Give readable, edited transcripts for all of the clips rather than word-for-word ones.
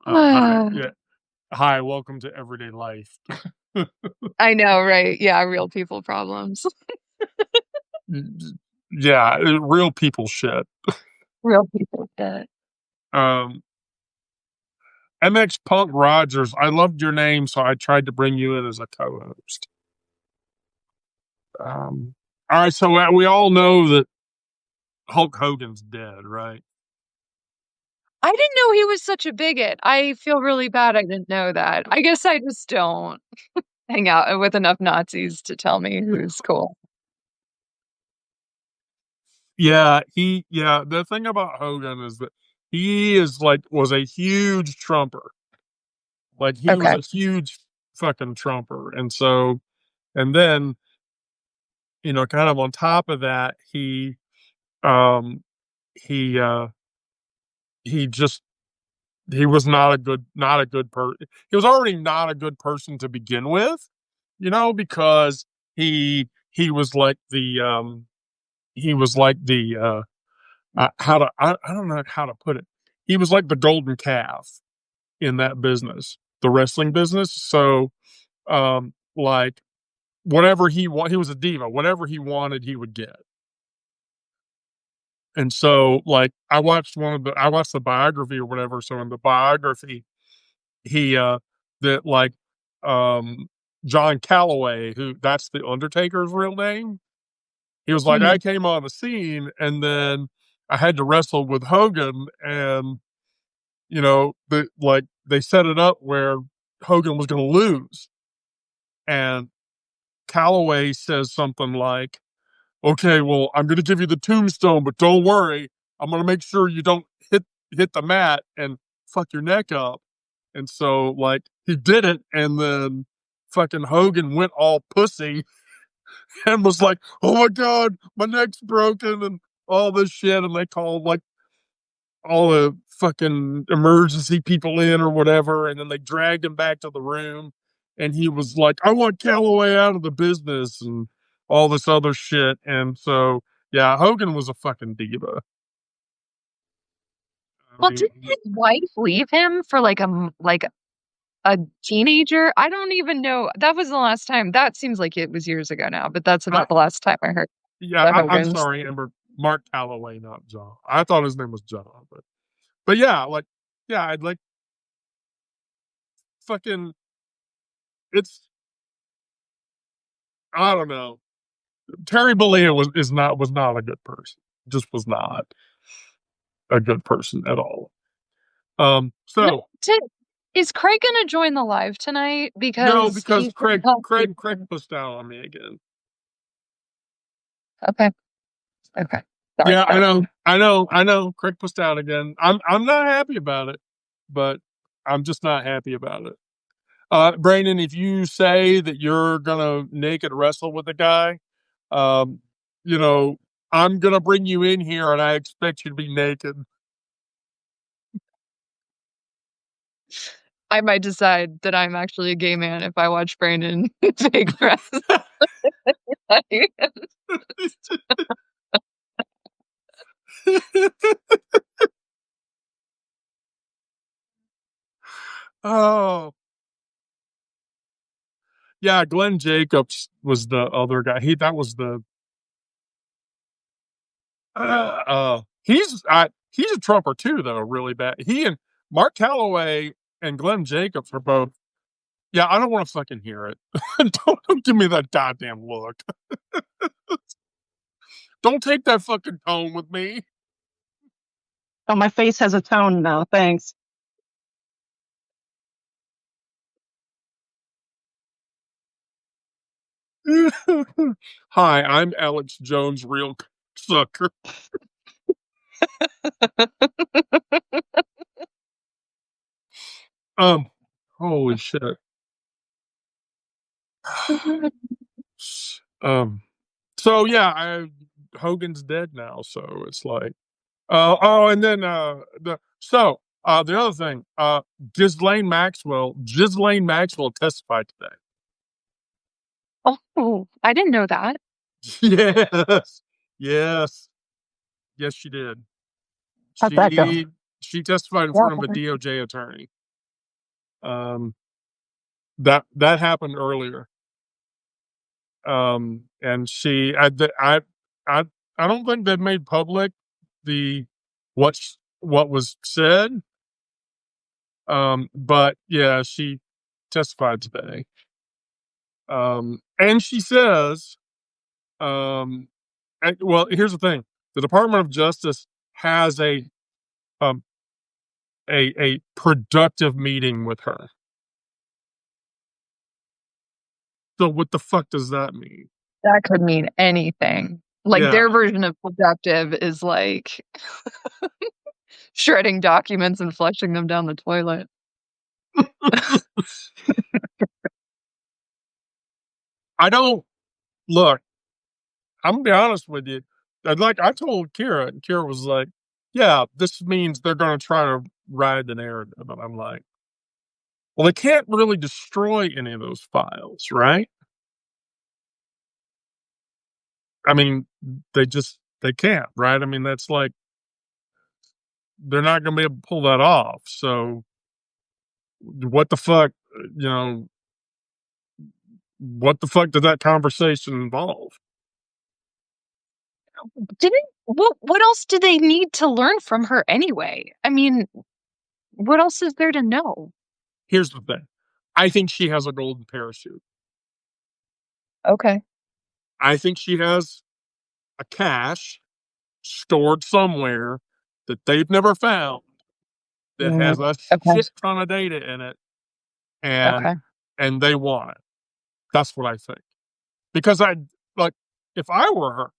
Hi. Yeah. Hi. Welcome to everyday life. I know, right? Yeah, real people problems. Yeah, real people shit. Real people shit. Um, MX Punk Rogers. I loved your name, so I tried to bring you in as a co-host. All right. So we all know that Hulk Hogan's dead, right? I didn't know he was such a bigot. I feel really bad I didn't know that. I guess I just don't hang out with enough Nazis to tell me who's cool. Yeah. Yeah. The thing about Hogan is that he is like was a huge trumper. Like he was Okay. a huge fucking trumper, and so and then kind of on top of that, um he he just he was not a good person. He was already not a good person to begin with, because he was like the how to I don't know how to put it. He was like the golden calf in that business, the wrestling business. So like he was a diva. Whatever he wanted, he would get. And so, like, I watched the biography or whatever. So in the biography, he that like um John Calloway, who that's the Undertaker's real name. He was like, I Mhm. came on the scene, and then I had to wrestle with Hogan, and they set it up where Hogan was going to lose, and Calloway says something like, okay, well, I'm going to give you the tombstone, but don't worry. I'm going to make sure you don't hit the mat and fuck your neck up. And so, like, he did it, and then fucking Hogan went all pussy and was like, "Oh my god, my neck's broken," and all this shit. And they called like all the fucking emergency people in or whatever, and then they dragged him back to the room, and he was like, "I want Calloway out of the business," and all this other shit. And so, yeah, Hogan was a fucking diva. I Well, didn't mean, his wife leave him for like a teenager? I don't even know. That was the last time. That seems like it was years ago now, but that's I, about the last time I heard yeah, the I'm Hogans. sorry, Amber. Mark Calloway, not John. I thought his name was John, but yeah, like, yeah, I'd like fucking. It's I don't know. Terry Bollea was not a good person. Just was not a good person at all. No, So is Craig gonna join the live tonight? no, Because because he's been talking. Craig pushed out on me again. Okay. Okay. Sorry. Yeah, I know. Craig pushed out again. I'm not happy about it, but I'm just not happy about it. Brandon, if you say that you're gonna naked wrestle with the guy, um, you know, I'm gonna bring you in here, and I expect you to be naked. I might decide that I'm actually a gay man if I watch Brandon fake dress. Oh, yeah, Glenn Jacobs was the other guy. That was the he's a trumper too, though, really bad. He and Mark Calloway and Glenn Jacobs are both. Yeah, I don't want to fucking hear it. Don't give me that goddamn look. Don't take that fucking tone with me. Oh, my face has a tone now. Thanks. Hi, I'm Alex Jones, real sucker. Um, holy shit. Um, so yeah, Hogan's dead now, so it's like, and then the other thing, Ghislaine Maxwell testified today. Oh, I didn't know that. Yes, yes, yes, she did. How'd that go? She she testified in Yeah. front of a DOJ attorney. That happened earlier. And I I don't think they've made public the what was said. But yeah, she testified today. And she says, well, here's the thing: the Department of Justice has um a productive meeting with her. So what the fuck does that mean? That could mean anything. Like, Yeah. their version of productive is, like, shredding documents and flushing them down the toilet. I don't look. I'm gonna be honest with you. Like I told Kira, and Kira was like, "Yeah, this means they're gonna try to ride the narrative." And I'm like, "Well, they can't really destroy any of those files, right? I mean, they can't, right? I mean, that's like they're not gonna be able to pull that off. So what the fuck, you know, what the fuck did that conversation involve? Didn't what else do they need to learn from her anyway? I mean, what else is there to know? Here's the thing. I think she has a golden parachute. Okay, I think she has a cache stored somewhere that they've never found that has a okay, shit ton of data in it, and okay. they want it. That's what I think. Because I like if I were her,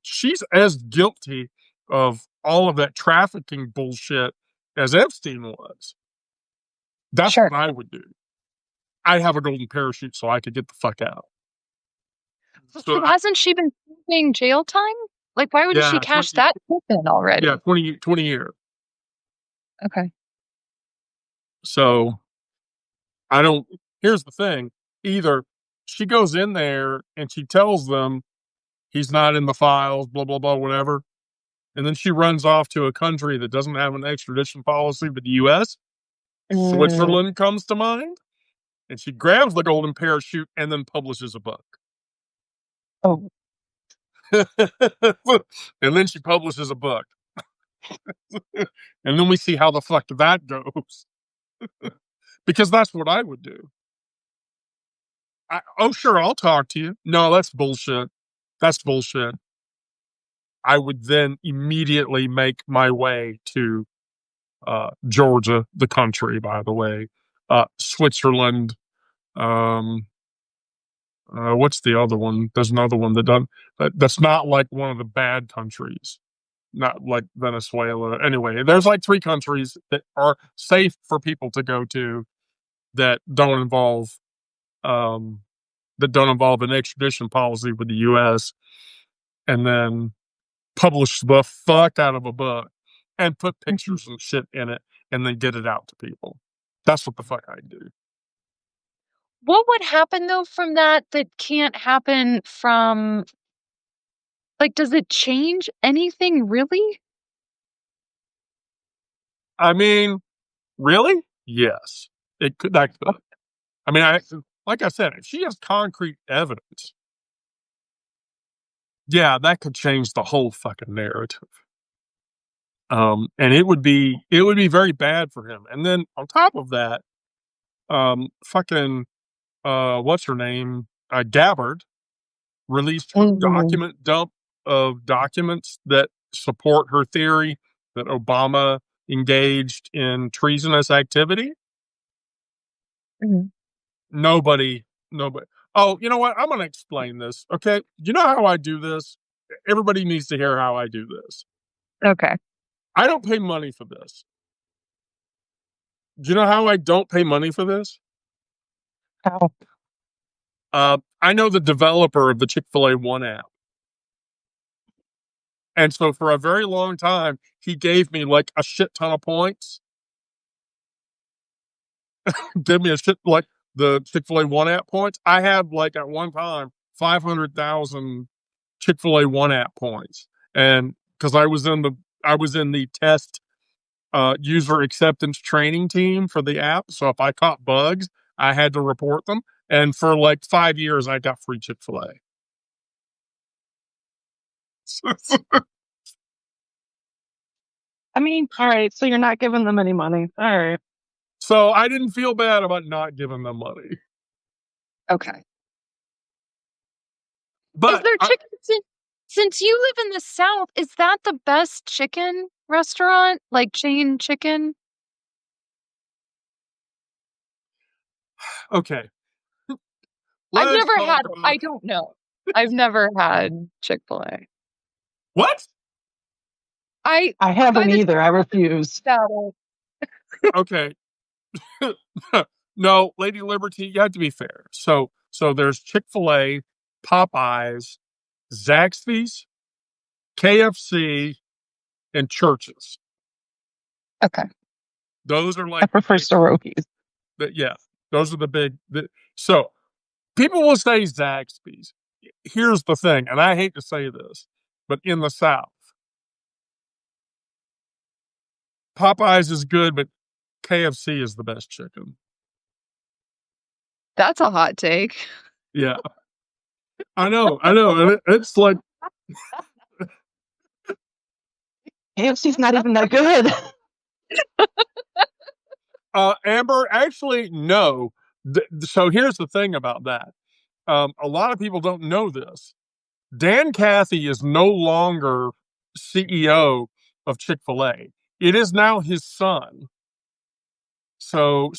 she's as guilty of all of that trafficking bullshit as Epstein was. That's Sure. what I would do. I'd have a golden parachute so I could get the fuck out. So Hasn't she been serving jail time? Like, why wouldn't she yeah, cash that tip in yeah, already? 20 years. Okay. So I don't here's the thing, either she goes in there and she tells them he's not in the files, blah, blah, blah, whatever, and then she runs off to a country that doesn't have an extradition policy but the US. Mm, Switzerland comes to mind, and she grabs the golden parachute and then publishes a book. oh, And then she publishes a book. And then we see how the fuck that goes. Because that's what I would do. Oh, sure, I'll talk to you. No, that's bullshit. That's bullshit. I would then immediately make my way to Georgia, the country, by the way, Switzerland. Um, what's the other one? There's another one that's not like one of the bad countries, not like Venezuela. Anyway, there's like three countries that are safe for people to go to that don't involve um, an extradition policy with the U.S. and then publish the fuck out of a book and put mhm. pictures and shit in it and then get it out to people. That's what the fuck I do. What would happen though from that can't happen from, like, does it change anything really? I mean, really? Yes, it could. That could. I mean, like I said, if she has concrete evidence, yeah, that could change the whole fucking narrative. And it would be very bad for him. And then on top of that, fucking what's her name? Gabbard released her Mhm, document dump of documents that support her theory that Obama engaged in treasonous activity. mhm. Nobody. Oh, you know what? I'm going to explain this. Okay. You know how I do this? Everybody needs to hear how I do this. Okay. I don't pay money for this. Do you know how I don't pay money for this? How? I know the developer of the Chick-fil-A One app. And so for a very long time, he gave me like a shit ton of points. Give me a shit like the Chick-fil-A One app points. I had like at one time 500,000 Chick-fil-A One app points. And because I was in the test user acceptance training team for the app. So if I caught bugs, I had to report them. And for like 5 years, I got free Chick-fil-A. I mean, all right, so you're not giving them any money. All right. So I didn't feel bad about not giving them money. Okay. But Is there chicken? Since you live in the South, is that the best chicken restaurant? Like chain chicken? okay. I've Let's never talk had, about I don't know. I've never had Chick-fil-A. what? I haven't either. I refuse. Okay. No, Lady Liberty, you have to be fair. So there's Chick-fil-A, Popeyes, Zaxby's, KFC, and Church's. Okay. Those are I like prefer Soroki's. yeah, those are the big. So people will say Zaxby's. Here's the thing, and I hate to say this, but in the South, Popeyes is good, but KFC is the best chicken. That's a hot take. Yeah, I know. And it's like KFC's not even that good. Amber, actually, no. So here's the thing about that. A lot of people don't know this. Dan Cathy is no longer CEO of Chick-fil-A. It is now his son. So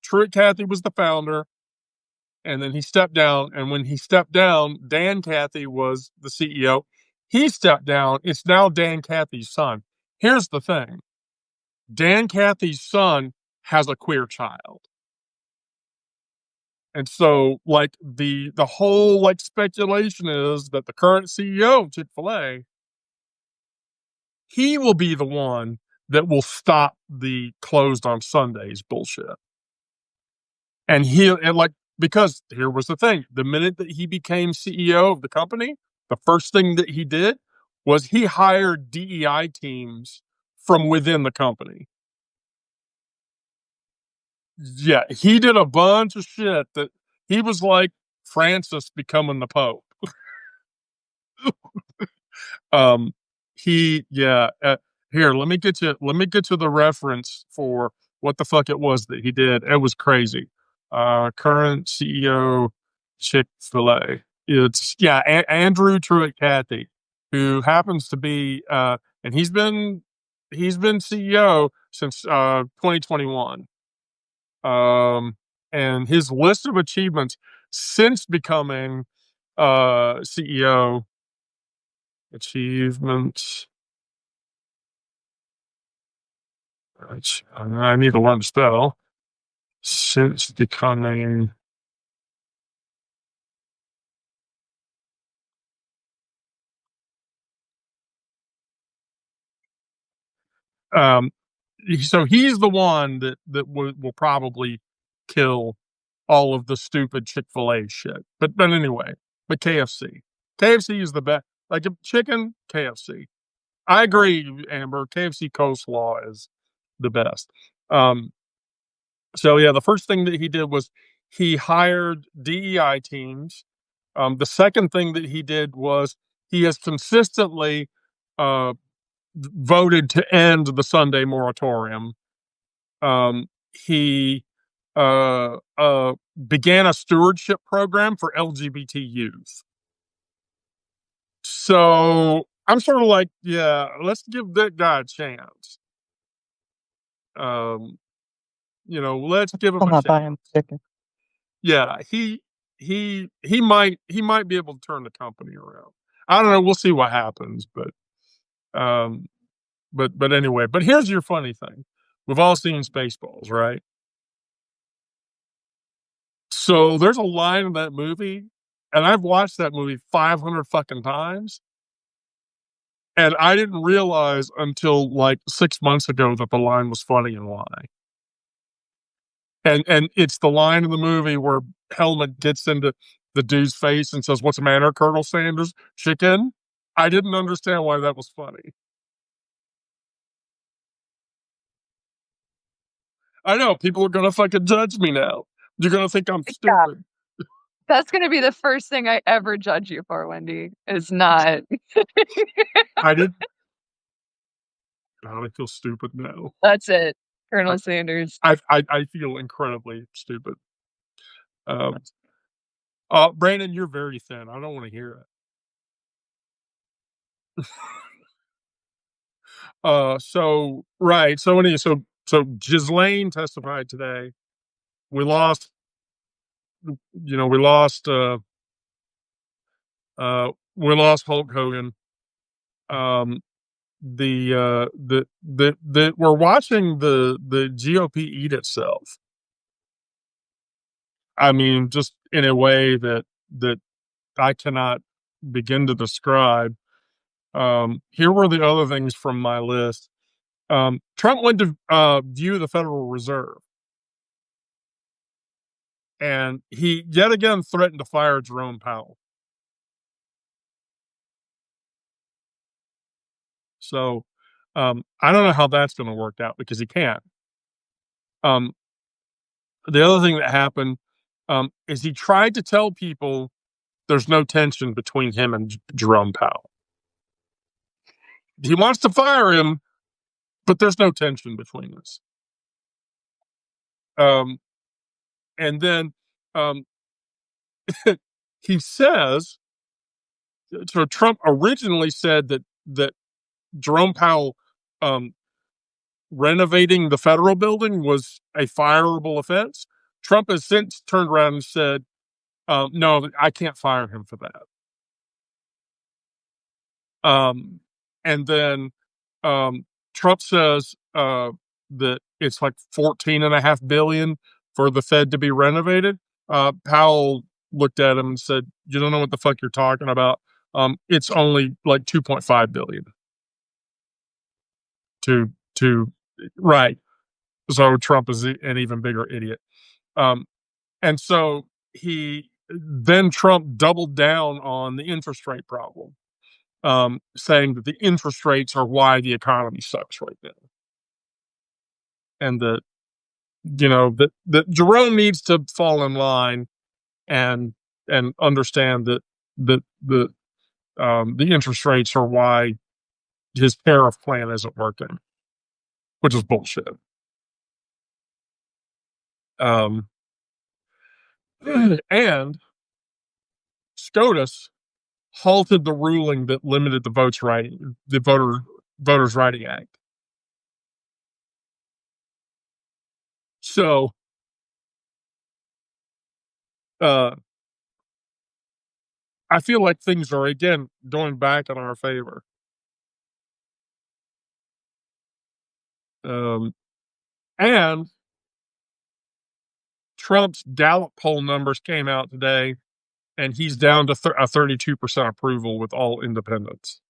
Truett Cathy was the founder, and then he stepped down. And when he stepped down, Dan Cathy was the CEO. He stepped down. It's now Dan Cathy's son. Here's the thing. Dan Cathy's son has a queer child. And so, like the whole like speculation is that the current CEO of Chick-fil-A, he will be the one that will stop the closed on Sundays bullshit. And because here was the thing: the minute that he became CEO of the company, the first thing that he did was he hired DEI teams from within the company. Yeah, he did a bunch of shit that he was like Francis becoming the Pope. Um, here, let me get you the reference for what the fuck it was that he did. It was crazy. Current CEO Chick-fil-A. It's Andrew Truett Cathy, who happens to be and he's been CEO since 2021. And his list of achievements since becoming CEO achievements. I need to learn to spell. Since becoming um, so he's the one that will probably kill all of the stupid Chick-fil-A shit. But anyway, but KFC is the best. Like chicken, KFC. I agree, Amber. KFC coleslaw is the best. So yeah, the first thing that he did was he hired DEI teams. The second thing that he did was he has consistently uh, voted to end the Sunday moratorium. He began a stewardship program for LGBT youth. So I'm sort of like, yeah, let's give that guy a chance. Let's give him I'm a not chance. buying chicken. Yeah, he might be able to turn the company around. I don't know. We'll see what happens, um, but anyway. But here's your funny thing: we've all seen Spaceballs, right? So there's a line in that movie, and I've watched that movie 500 fucking times, and I didn't realize until like 6 months ago that the line was funny and why. And it's the line in the movie where Helmet gets into the dude's face and says, "What's the matter, Colonel Sanders? Chicken?" I didn't understand why that was funny. I know people are gonna fucking judge me now. You're gonna think I'm stupid. That's gonna be the first thing I ever judge you for, Wendy, is not. I did. God, I feel stupid now. That's it, Colonel Sanders. I feel incredibly stupid. Brandon, you're very thin. I don't want to hear it. So anyway, so Ghislaine testified today. We lost, we lost Hulk Hogan. We're watching the GOP eat itself. I mean, just in a way that I cannot begin to describe. Here were the other things from my list. Trump went to view the Federal Reserve, and he yet again threatened to fire Jerome Powell. So I don't know how that's going to work out because he can't. The other thing that happened is he tried to tell people there's no tension between him and Jerome Powell. He wants to fire him, but there's no tension between us. And then he says, so Trump originally said that Jerome Powell renovating the federal building was a fireable offense. Trump has since turned around and said, no, I can't fire him for that. And then Trump says that it's like $14.5 billion for the Fed to be renovated. Powell looked at him and said, "You don't know what the fuck you're talking about. It's only like $2.5 billion." To right. So Trump is an even bigger idiot. And so Trump doubled down on the interest rate problem, saying that the interest rates are why the economy sucks right now. And that Jerome needs to fall in line and understand that the interest rates are why his tariff plan isn't working, which is bullshit. And SCOTUS halted the ruling that limited the Voters' Writing Act. So, I feel like things are again going back in our favor. And Trump's Gallup poll numbers came out today, and he's down to a 32% approval with all independents.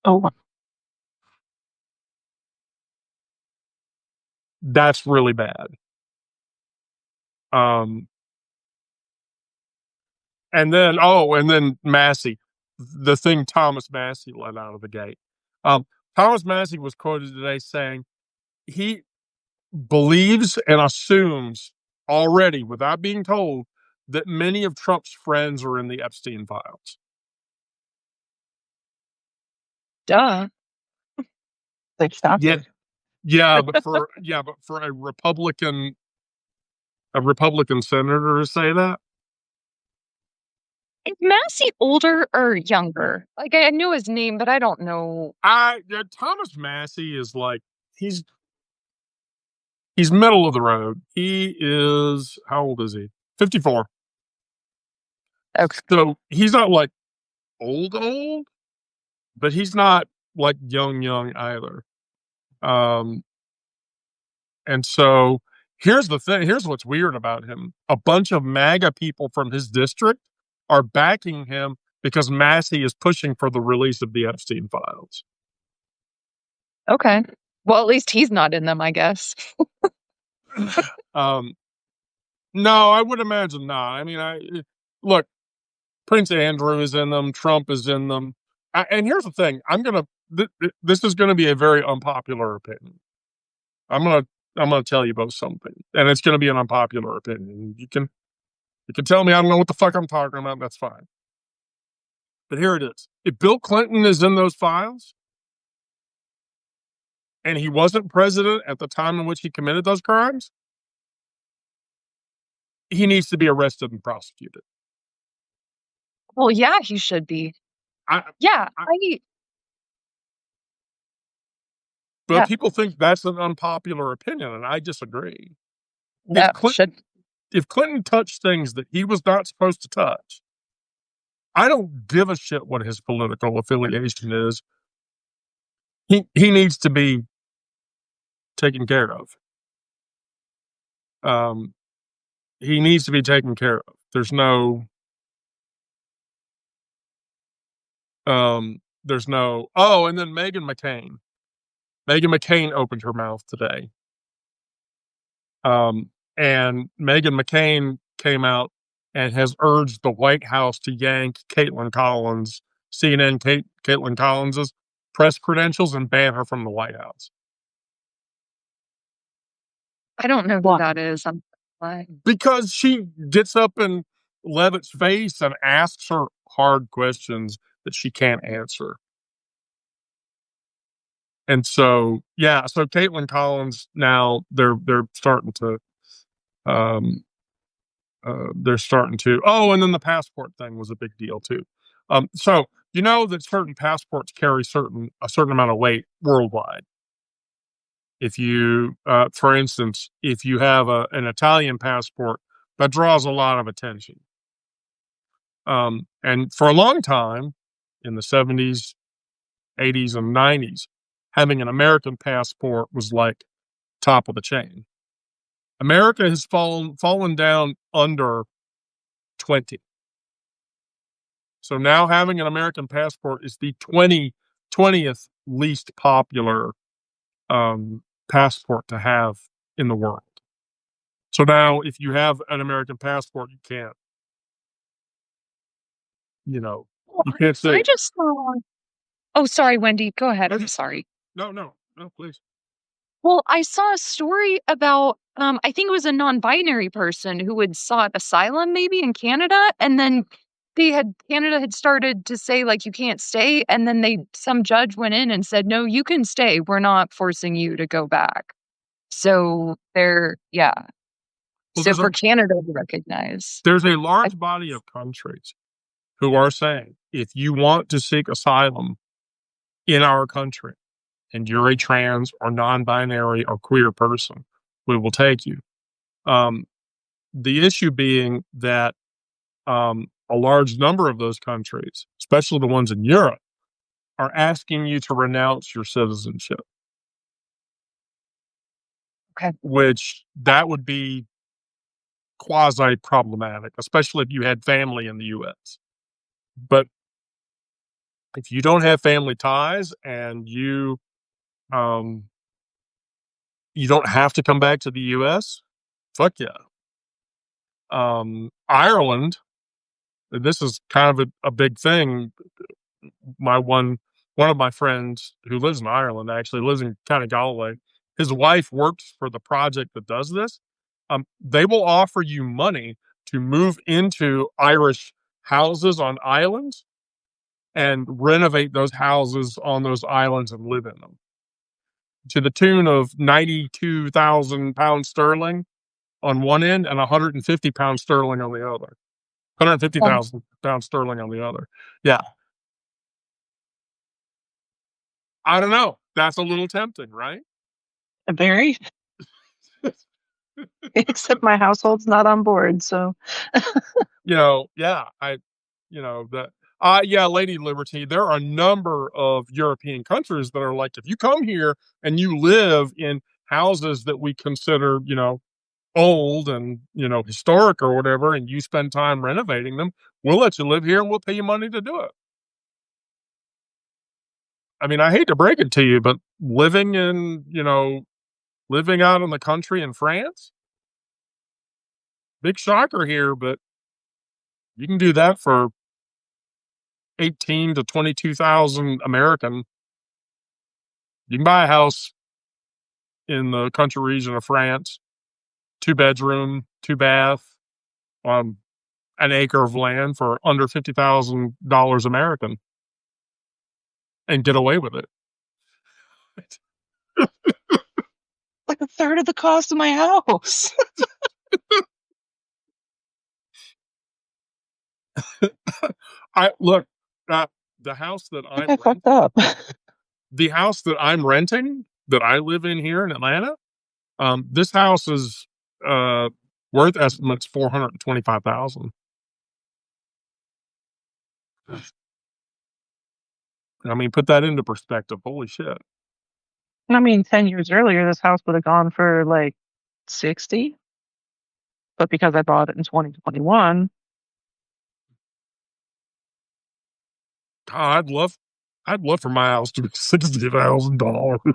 Oh, That's really bad. And then Massey, the thing Thomas Massey let out of the gate. Thomas Massey was quoted today saying he believes and assumes already, without being told, that many of Trump's friends are in the Epstein files. Duh. they stopped it. Yeah, but for a Republican senator to say that. Is Massey older or younger? Like, I knew his name, but I don't know. Thomas Massey is like he's middle of the road. He is, how old is he? 54. Okay. So he's not like old, but he's not like young either. And so here's the thing. Here's what's weird about him. A bunch of MAGA people from his district are backing him because Massey is pushing for the release of the Epstein files. Okay. Well, at least he's not in them, I guess. No, I would imagine not. I mean, look, Prince Andrew is in them. Trump is in them. And here's the thing. This is going to be a very unpopular opinion. I'm going to I'm going to tell you both something, and it's going to be an unpopular opinion. You can tell me I don't know what the fuck I'm talking about. That's fine. But here it is. If Bill Clinton is in those files and he wasn't president at the time in which he committed those crimes, he needs to be arrested and prosecuted. Well, yeah, he should be. I, Yeah, but yeah, people think that's an unpopular opinion, and I disagree. no, If Clinton touched things that he was not supposed to touch, I don't give a shit what his political affiliation is. He needs to be taken care of. He needs to be taken care of. There's no oh, and then Meghan McCain. Meghan McCain opened her mouth today. And Meghan McCain came out and has urged the White House to yank Caitlin Collins, Caitlin Collins's press credentials and ban her from the White House. I don't know who that is. I'm lying. Because she gets up in Levitt's face and asks her hard questions that she can't answer. And so, yeah, so Caitlin Collins now they're starting to oh, and then the passport thing was a big deal too. So you know that certain passports carry a certain amount of weight worldwide. If you, for instance, if you have an Italian passport, that draws a lot of attention. And for a long time, in the 70s, 80s, and 90s, having an American passport was like top of the chain. America has fallen down under 20. So now having an American passport is the 20th least popular passport to have in the world. So now if you have an American passport, you can't, you can't say. I just saw. Oh, sorry, Wendy. Go ahead. I'm sorry. No, please. Well, I saw a story about, I think it was a non-binary person who had sought asylum maybe in Canada, and then Canada had started to say, like, you can't stay, and then some judge went in and said, no, you can stay. We're not forcing you to go back. So yeah. Well, So for Canada to recognize. There's a large body of countries who are saying, if you want to seek asylum in our country, and you're a trans or non-binary or queer person, we will take you. The issue being that a large number of those countries, especially the ones in Europe, are asking you to renounce your citizenship. Okay. Which that would be quasi-problematic, especially if you had family in the U.S. But if you don't have family ties and you don't have to come back to the U.S., fuck yeah. Ireland, this is kind of a big thing. One of my friends who lives in Ireland actually lives in County Galway. His wife works for the project that does this. They will offer you money to move into Irish houses on islands and renovate those houses on those islands and live in them, to the tune of 92,000 pounds sterling on one end and 150 pounds sterling on the other. 150,000 pounds sterling on the other. Yeah. I don't know. That's a little tempting, right? Very. Except my household's not on board, so. Yeah, Lady Liberty, there are a number of European countries that are like, if you come here and you live in houses that we consider, old and, historic or whatever, and you spend time renovating them, we'll let you live here and we'll pay you money to do it. I mean, I hate to break it to you, but living out in the country in France, big shocker here, but you can do that for 18 to 22,000 American. You can buy a house in the country region of France, 2-bedroom, 2-bath, an acre of land for under $50,000 American, and get away with it. Like a third of the cost of my house. Look, the house that I fucked up. the house that I'm renting, that I live in here in Atlanta, this house is worth estimates $425,000. I mean, put that into perspective. Holy shit! I mean, 10 years earlier, this house would have gone for like 60. But because I bought it in 2021, God, I'd love for my house to be $60,000.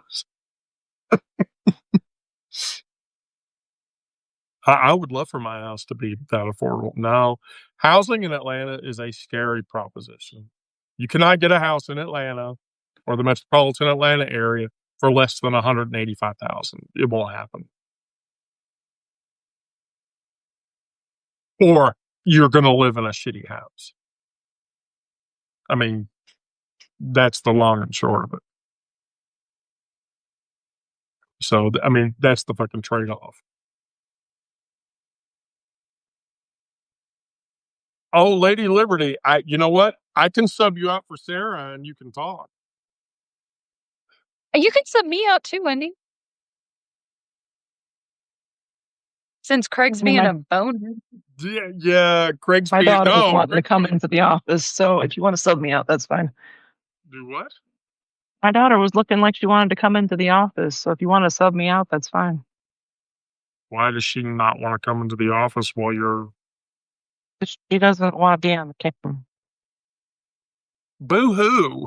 I would love for my house to be that affordable. No, housing in Atlanta is a scary proposition. You cannot get a house in Atlanta or the metropolitan Atlanta area for less than 185,000. It won't happen. Or you're going to live in a shitty house. I mean, that's the long and short of it. So, I mean, that's the fucking trade-off. Oh, Lady Liberty, you know what? I can sub you out for Sarah and you can talk. You can sub me out too, Wendy. Since Craig's being a boner. Yeah, Craig's my being daughter was wanting to Craig, come into the office. So if you want to sub me out, that's fine. do what? My daughter was looking like she wanted to come into the office. So if you want to sub me out, that's fine. Why does she not want to come into the office while you're... She doesn't want to be on the camera. Boo-hoo.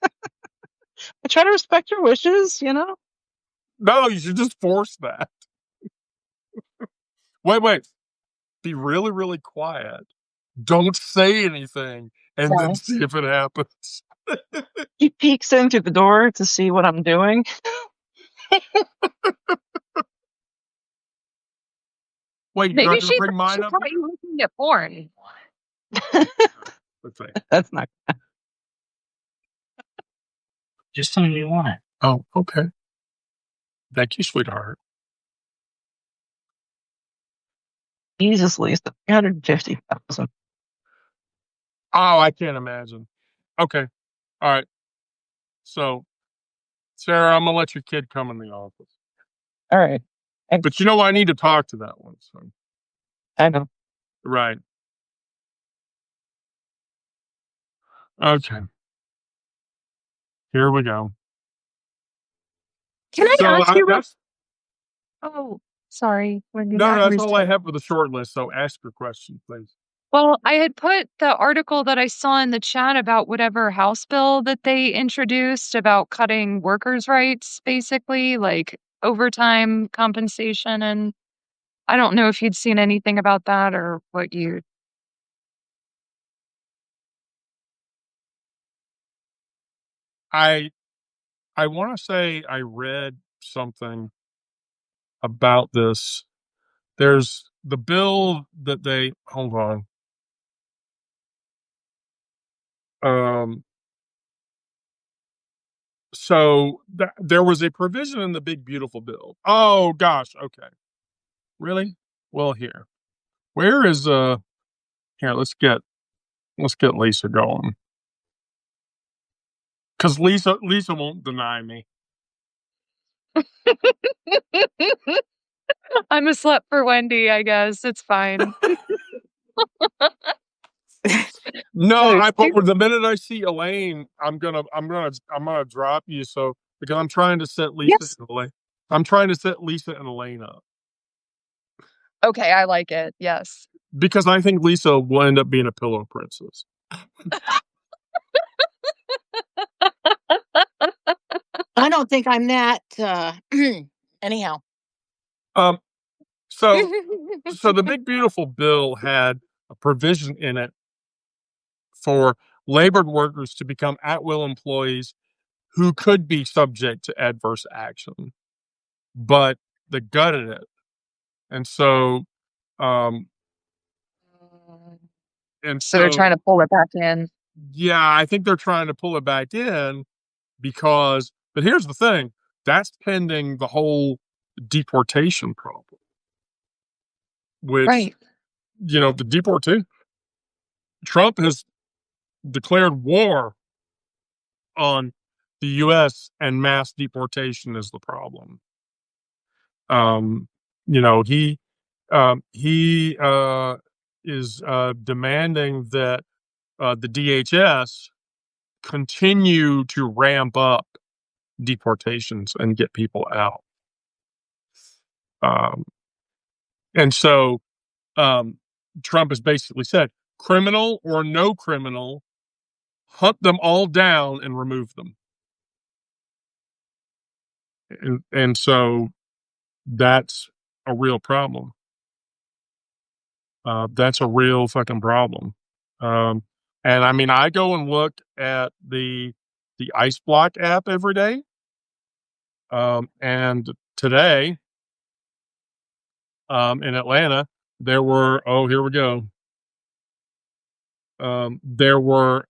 I try to respect your wishes, you know? No, you should just force that. Wait. Be really, really quiet. Don't say anything, and then see if it happens. She peeks in through the door to see what I'm doing. Wait, you're Maybe not going she to bring mine up? thought you looking at porn. Let's see. That's not. Just tell me you want it. Oh, okay. Thank you, sweetheart. Jesus, Lisa, 350,000. Oh, I can't imagine. Okay. All right. So, Sarah, I'm going to let your kid come in the office. All right. But you know, I need to talk to that one. So. I know. Right. Okay. Here we go. Can I So ask you? Oh, sorry. Wendy, no, that's all I have for the short list. So ask your question, please. Well, I had put the article that I saw in the chat about whatever House bill that they introduced about cutting workers' rights, basically, like overtime compensation. And I don't know if you'd seen anything about that or what you... I want to say I read something about this. There's the bill that they... Hold on. So there was a provision in the big beautiful bill. Oh gosh, okay. Really? Well, here. Where is here, let's get Lisa going. Cuz Lisa won't deny me. I'm a slut for Wendy, I guess. It's fine. No, the minute I see Elaine, I'm gonna drop you. So because I'm trying to set Lisa and Elaine. I'm trying to set Lisa and Elaine up. Okay, I like it. Yes. Because I think Lisa will end up being a pillow princess. I don't think I'm that. Anyhow. So the big beautiful bill had a provision in it for labored workers to become at-will employees who could be subject to adverse action. but they gutted it. And so, um, and So they're trying so, to pull it back in. yeah, I think they're trying to pull it back in because, but here's the thing, that's pending the whole deportation problem, which, Right. the deportation, Trump has declared war on the US and mass deportation is the problem. Um, he is demanding that the DHS continue to ramp up deportations and get people out. Um, and so Trump has basically said, criminal or no criminal, hunt them all down and remove them. And so that's a real problem. That's a real fucking problem. Um, and I mean, I go and look at the Ice Block app every day. And today, in Atlanta, there were, oh, here we go. There were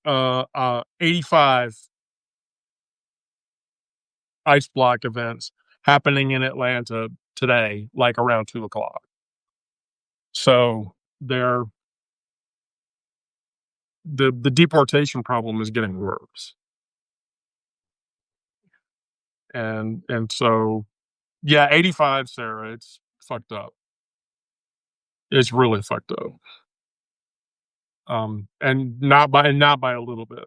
85 Ice Block events happening in Atlanta today, like around 2 o'clock. So they're the deportation problem is getting worse. And so yeah, 85, Sarah, it's fucked up. It's really fucked up. And not by a little bit.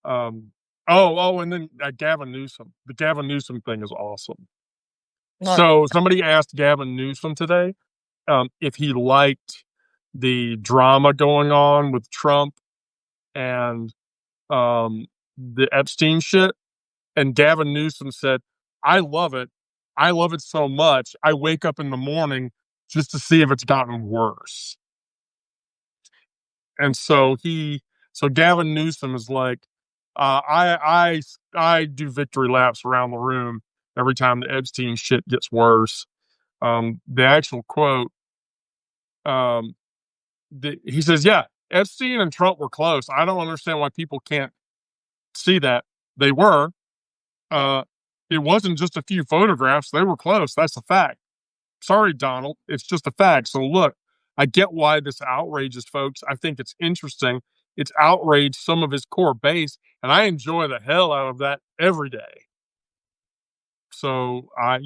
And then Gavin Newsom. The Gavin Newsom thing is awesome. Look, So somebody asked Gavin Newsom today if he liked the drama going on with Trump and the Epstein shit. And Gavin Newsom said, I love it. I love it so much. I wake up in the morning just to see if it's gotten worse. And so Gavin Newsom is like, I do victory laps around the room every time the Epstein shit gets worse. The actual quote, um, he says, yeah, Epstein and Trump were close. I don't understand why people can't see that. They were. It wasn't just a few photographs. They were close. That's a fact. Sorry, Donald. It's just a fact. So look, I get why this outrages folks. I think it's interesting. It's outraged some of his core base, and I enjoy the hell out of that every day. So I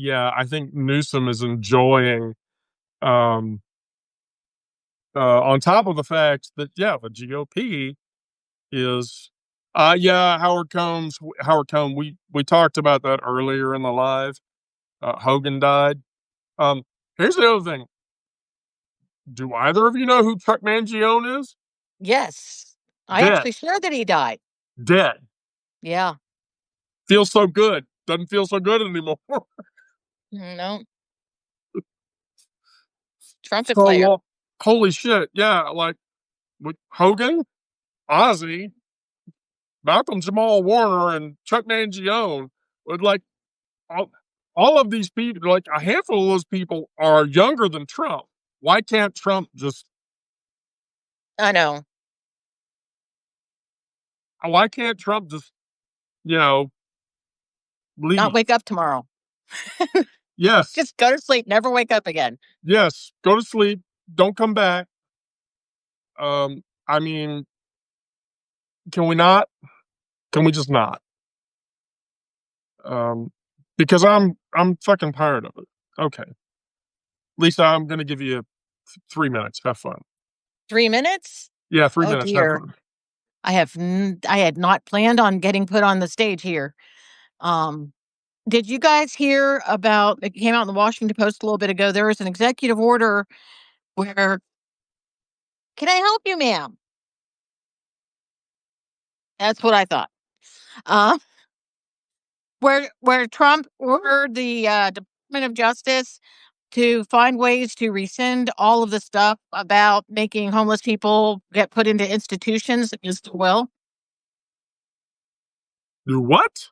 think Newsom is enjoying, um, on top of the fact that the GOP is, Howard Combs. Howard Combs. We talked about that earlier in the live. Hogan died. Um, Here's the other thing. Do either of you know who Chuck Mangione is? yes. I Dead. actually shared that he died. Dead. Yeah. Feels so good. Doesn't feel so good anymore. No. Trumpet So, player. holy shit. Yeah, like with Hogan, Ozzy, Malcolm Jamal Warner, and Chuck Mangione, would like all of these people, like a handful of those people are younger than Trump. Why can't Trump just, I know. why can't Trump just, you know, Not leave? wake up tomorrow. Yes. Just go to sleep. Never wake up again. Yes. Go to sleep. Don't come back. I mean, can we not? Can we just not? Um, because I'm fucking tired of it. Okay. Lisa, I'm gonna give you 3 minutes. Have fun. 3 minutes? Yeah, three Oh minutes. Have dear. fun. I had not planned on getting put on the stage here. Um, did you guys hear about it came out in the Washington Post a little bit ago? There was an executive order where can I help you, ma'am? That's what I thought. Uh, where Trump ordered the Department of Justice to find ways to rescind all of the stuff about making homeless people get put into institutions against their will. Do what?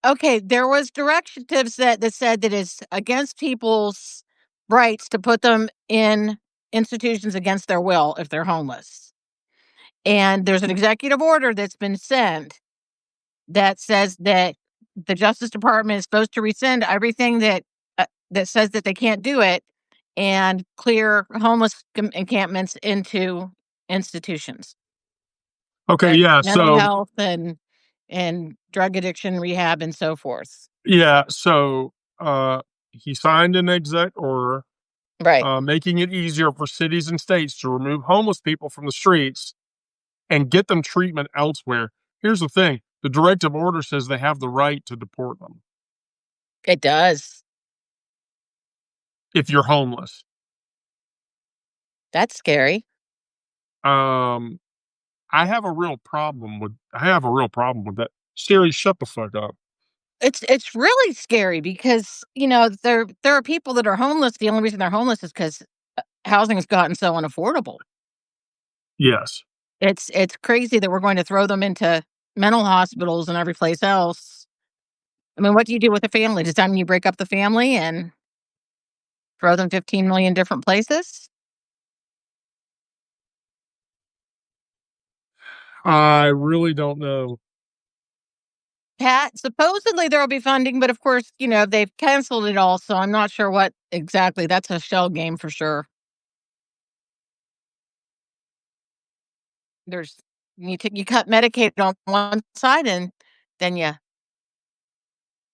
Okay, there was directives that said that it's against people's rights to put them in institutions against their will if they're homeless. And there's an executive order that's been sent that says that the Justice Department is supposed to rescind everything that says that they can't do it and clear homeless encampments into institutions, Okay, like yeah. mental So health and drug addiction rehab and so forth. yeah, so he signed an exec order Right. making it easier for cities and states to remove homeless people from the streets and get them treatment elsewhere. Here's the thing: the directive order says they have the right to deport them It does. if you're homeless. That's scary. Um, I have a real problem with that. Siri, shut the fuck up. It's really scary because, there are people that are homeless. The only reason they're homeless is because housing has gotten so unaffordable. Yes. It's crazy that we're going to throw them into mental hospitals and every place else. I mean, what do you do with a family? Does that mean you break up the family and throw them 15 million different places? I really don't know. Pat, supposedly there will be funding, but of course, they've canceled it all, so I'm not sure what exactly. That's a shell game for sure. There's you cut Medicaid on one side and then you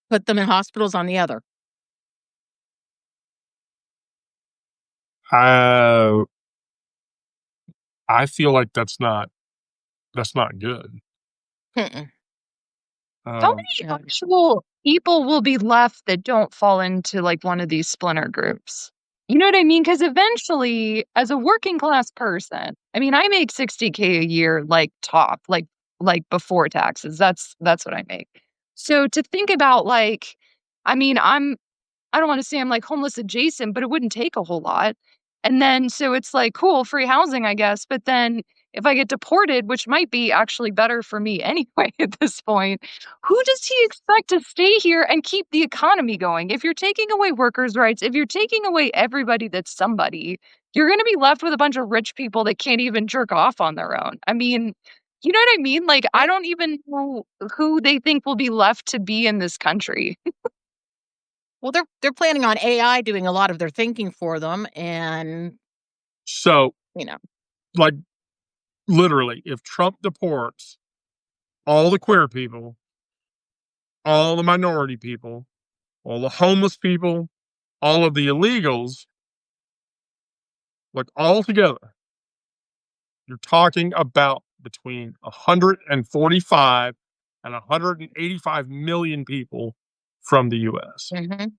put them in hospitals on the other. I I feel like that's not good. Mm-mm. How Um, many No. actual people will be left that don't fall into, like, one of these splinter groups? You know what I mean? Because eventually, as a working class person, I mean, I make 60K a year, like, top, like, before taxes. That's what I make. So to think about, like, I mean, I don't wanna say I'm, like, homeless adjacent, but it wouldn't take a whole lot. And then so it's like, cool, free housing, I guess, but then if I get deported, which might be actually better for me anyway at this point, who does he expect to stay here and keep the economy going? If you're taking away workers' rights, if you're taking away everybody that's somebody, you're gonna be left with a bunch of rich people that can't even jerk off on their own. I mean, you know what I mean? Like, I don't even know who they think will be left to be in this country. Well, they're planning on AI doing a lot of their thinking for them, and so, you know, like, literally, if Trump deports all the queer people, all the minority people, all the homeless people, all of the illegals, like all together, you're talking about between 145 and 185 million people from the US. what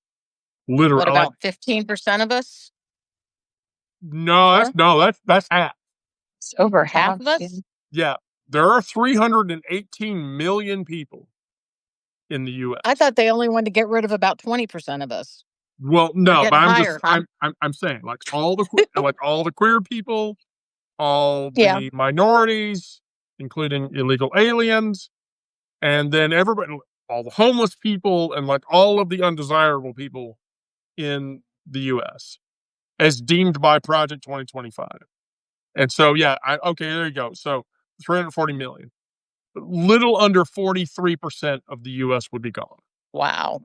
Literally, like, about 15% of us? no, More? that's half. It's over Half half, of yeah. us? Yeah, there are 318 million people in the I US. thought they only wanted to get rid of about 20% of us. Well, They're no, but getting I'm just higher, huh? I'm saying like all the queer people, all Yeah. the minorities, including illegal aliens, and then everybody, all the homeless people, and like all of the undesirable people in the U.S. as deemed by Project 2025. And so, yeah, okay, there you go. So 340 million, little under 43% of the U.S. would be gone. Wow.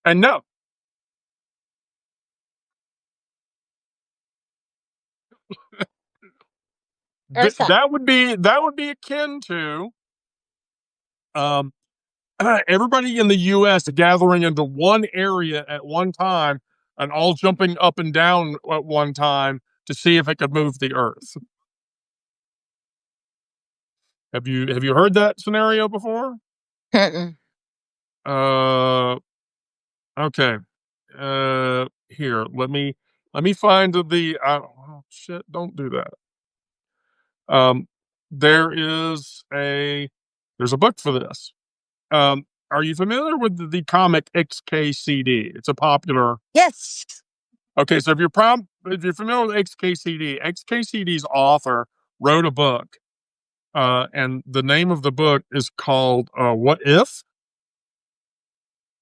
And no, There's that. that would be akin to um, everybody in the U.S. gathering into one area at one time and all jumping up and down at one time to see if it could move the Earth. Have you heard that scenario before? Mm-mm. Uh, okay. Here, let me find the. Oh shit! Don't do that. Um, there is a there's a book for this. Are you familiar with the comic XKCD? It's a popular. Yes. Okay, so if you're familiar with XKCD's author wrote a book, and the name of the book is called "What If?"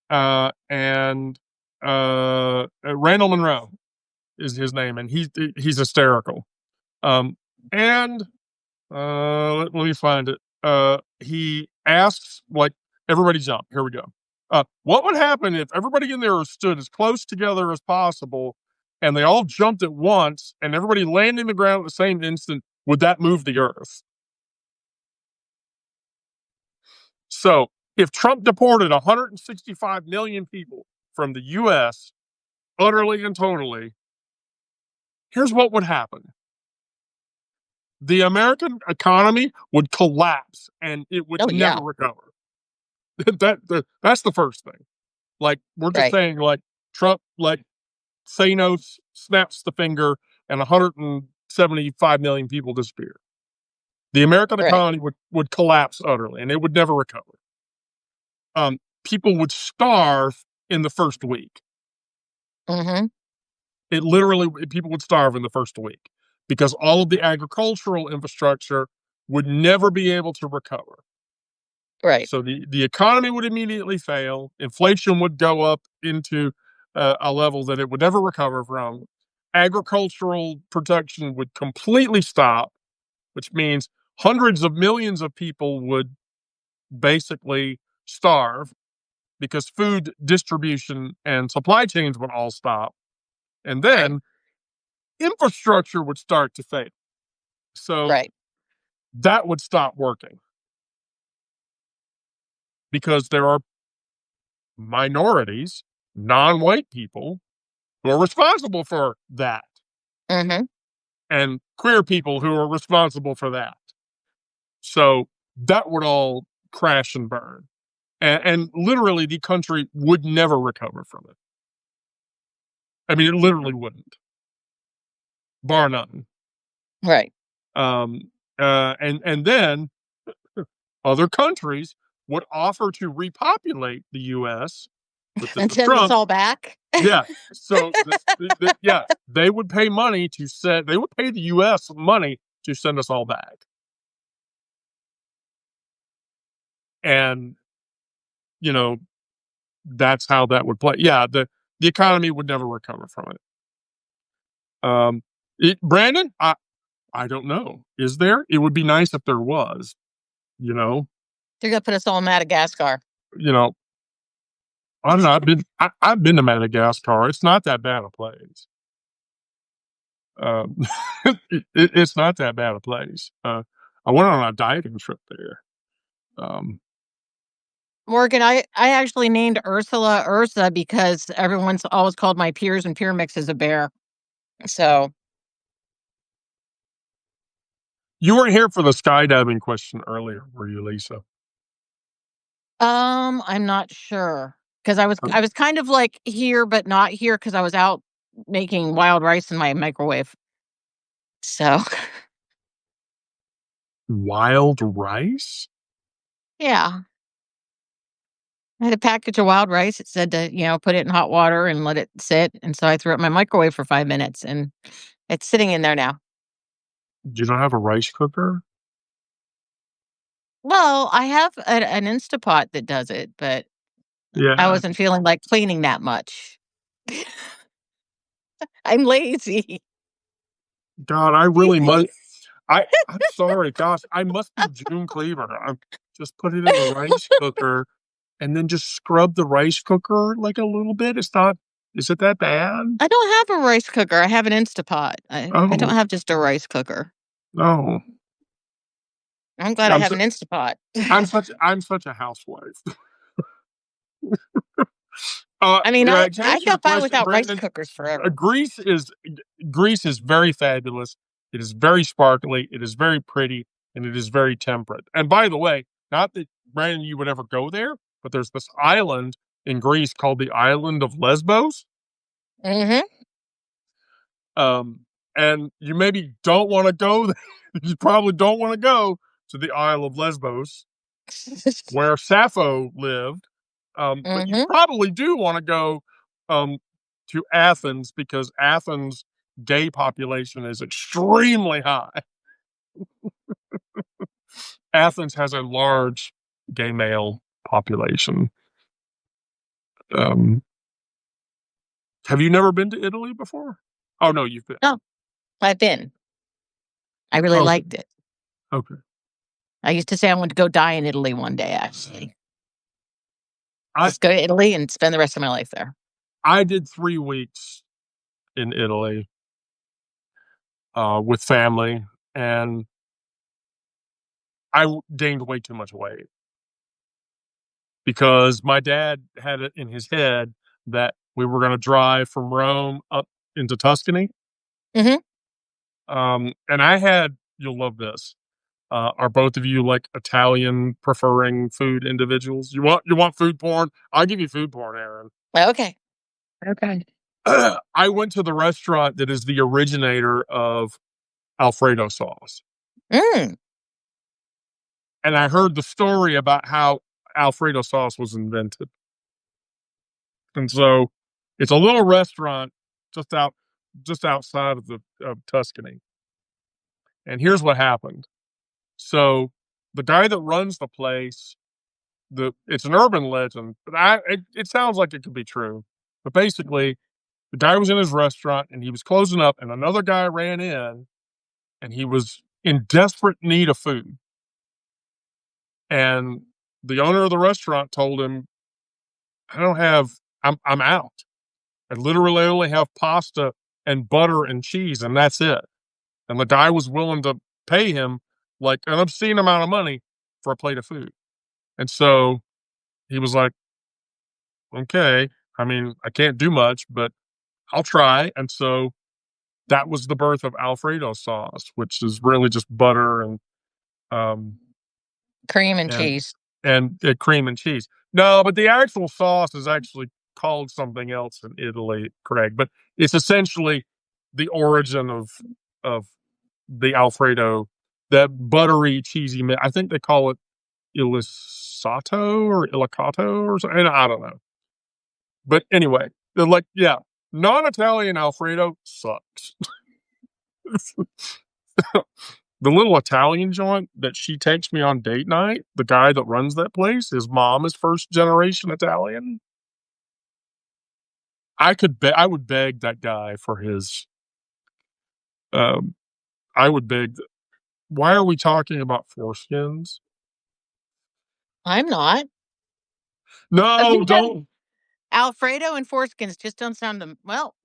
and Randall Monroe is his name, and he's hysterical. And let me find it. He asks, like, everybody jump. Here we go. What would happen if everybody in there stood as close together as possible and they all jumped at once and everybody landed in the ground at the same instant? Would that move the earth? So if Trump deported 165 million people from the US utterly and totally, here's what would happen. The American economy would collapse and it would never recover. That's the first thing. Like, we're just saying, like, Trump, like, Thanos snaps the finger and 175 million people disappear. The American economy would collapse utterly and it would never recover. People would starve in the first week. It literally, people would starve in the first week because all of the agricultural infrastructure would never be able to recover. So the economy would immediately fail. Inflation would go up into a level that it would never recover from. Agricultural production would completely stop, which means hundreds of millions of people would basically starve because food distribution and supply chains would all stop. And then infrastructure would start to fail. So that would stop working because there are minorities, non-white people, who are responsible for that. And queer people who are responsible for that. So that would all crash and burn. And literally the country would never recover from it. I mean, it literally wouldn't. Bar none. And then other countries would offer to repopulate the U.S. and send us all back. So they would pay money they would pay the U.S. money to send us all back. And, that's how that would play. The economy would never recover from it. Brandon, I don't know. Is there? It would be nice if there was, They're going to put us all in Madagascar. I don't know. I've been to Madagascar. It's not that bad a place. It's not that bad a place. I went on a dieting trip there. Morgan, I actually named Ursula Ursa because everyone's always called my Piers and Pier Mix as a bear. So you weren't here for the skydiving question earlier, were you, Lisa? I'm not sure because I was kind of like here but not here because I was out making wild rice in my microwave. So wild rice? Yeah. I had a package of wild rice. It said to, put it in hot water and let it sit. And so I threw it in my microwave for 5 minutes and it's sitting in there now. Do you not have a rice cooker? Well, I have an Instapot that does it, but I wasn't feeling like cleaning that much. I'm lazy. God, I really must. I'm sorry, gosh, I must be June Cleaver. I just put it in the rice cooker and then just scrub the rice cooker like a little bit. Is it that bad? I don't have a rice cooker. I have an Instapot. I don't have just a rice cooker. Oh. I'm glad I have an Instapot. I'm such a housewife. I mean, I got by without rice cookers forever. Greece is very fabulous. It is very sparkly. It is very pretty, and it is very temperate. And by the way, not that Brandon, you would ever go there, but there's this island in Greece called the island of Lesbos. And you maybe don't want to go there. You probably don't want to go to the Isle of Lesbos, where Sappho lived. But you probably do want to go to Athens because Athens' gay population is extremely high. Athens has a large gay male population. Have you never been to Italy before? Oh no, you've been. No, I've been. I really Okay. liked it. Okay. I used to say I want to go die in Italy one day, actually. I- Just go to Italy and spend the rest of my life there. I did 3 weeks in Italy with family, and I gained way too much weight because my dad had it in his head that we were going to drive from Rome up into Tuscany. Mhm. And I had, you'll love this. Are both of you like Italian preferring food individuals? You want food porn? I'll give you food porn, Aaron. Okay. Okay. I went to the restaurant that is the originator of Alfredo sauce. Mm. And I heard the story about how Alfredo sauce was invented. And so it's a little restaurant just outside of Tuscany. And here's what happened. So the guy that runs the place, it's an urban legend, but it sounds like it could be true. But basically, the guy was in his restaurant and he was closing up, and another guy ran in and he was in desperate need of food. And the owner of the restaurant told him, I'm out. I literally only have pasta and butter and cheese, and that's it. And the guy was willing to pay him like an obscene amount of money for a plate of food. And so he was like, okay, I mean, I can't do much, but I'll try. And so that was the birth of Alfredo sauce, which is really just butter um Cream and and cheese. cream and cheese. No, but the actual sauce is actually called something else in Italy, Craig. But it's essentially the origin of the Alfredo, that buttery, cheesy. I think they call it ilisato or ilicato or something. I don't know. But anyway, they're like, yeah, non-Italian Alfredo sucks. The little Italian joint that she takes me on date night, the guy that runs that place, his mom is first generation Italian. I would beg that guy for his. I would beg. Why are we talking about foreskins? I'm not. No, don't. Alfredo and foreskins just don't sound well.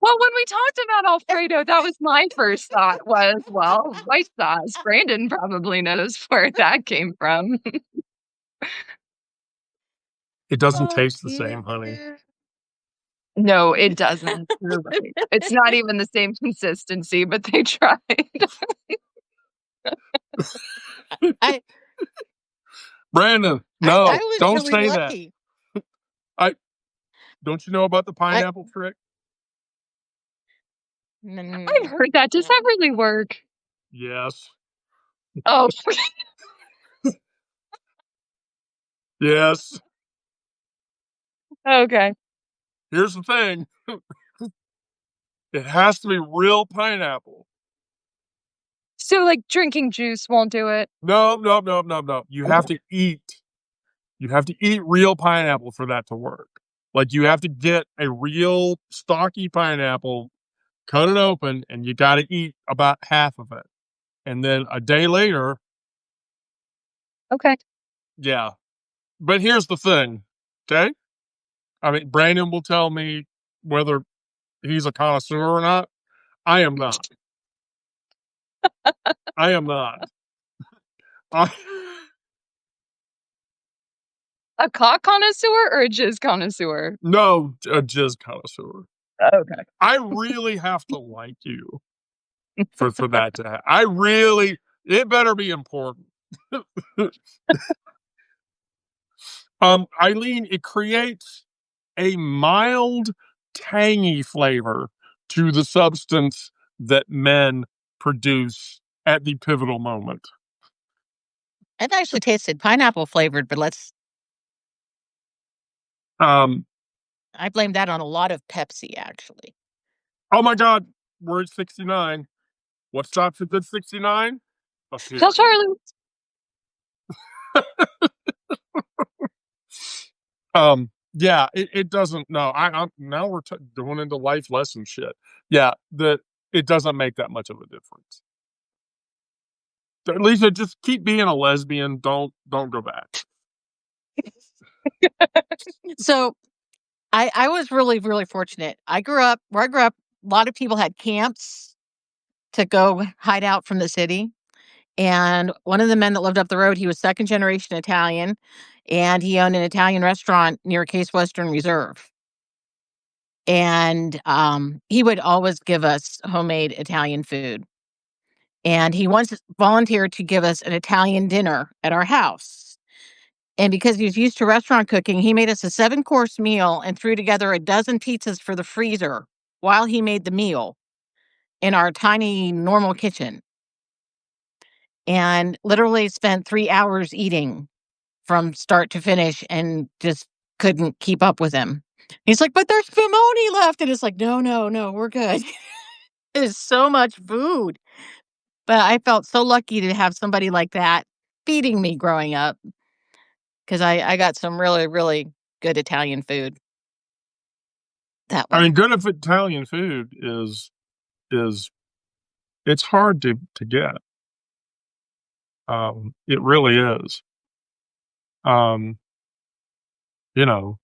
Well, when we talked about Alfredo, that was my first thought was, well, white sauce. Brandon probably knows where that came from. It doesn't taste the same, honey. No, it doesn't. You're right. It's not even the same consistency, but they tried. I Brandon, I no, was don't really say lucky. that. Don't you know about the pineapple trick? I've heard that. Does that really work? Yes. Oh, Yes. okay. Here's the thing. It has to be real pineapple. So, like, drinking juice won't do it? No, no, no, no, no. You have to eat. You have to eat real pineapple for that to work. Like you have to get a real stocky pineapple, cut it open, and you got to eat about half of it. And then a day later, Okay. yeah. But here's the thing, okay? I mean, Brandon will tell me whether he's a connoisseur or not. I am not. I am not. I, A cock connoisseur or a jizz connoisseur? no, a jizz connoisseur. Okay. I really have to like you for that to happen. It better be important. Eileen, it creates a mild, tangy flavor to the substance that men produce at the pivotal moment. I've actually tasted pineapple flavored, but Um, I blame that on a lot of Pepsi, actually. oh my God, we're at 69. What stops at good 69? Tell Charlie. Yeah, it doesn't. No, I'm now we're going into life lesson shit. Yeah, that it doesn't make that much of a difference. Lisa, just keep being a lesbian. Don't go back. So I was really, really fortunate. Where I grew up, a lot of people had camps to go hide out from the city. And one of the men that lived up the road, he was second generation Italian, and he owned an Italian restaurant near Case Western Reserve. And he would always give us homemade Italian food. And he once volunteered to give us an Italian dinner at our house. And because he was used to restaurant cooking, he made us a 7-course meal and threw together a dozen pizzas for the freezer while he made the meal in our tiny normal kitchen. And literally spent 3 hours eating from start to finish and just couldn't keep up with him. He's like, "But there's spumoni left." And it's like, "No, no, no, we're good." There's so much food. But I felt so lucky to have somebody like that feeding me growing up because I got some really, really good Italian food that I way. mean, good of Italian food is it's hard to get. It really is. Um, you know,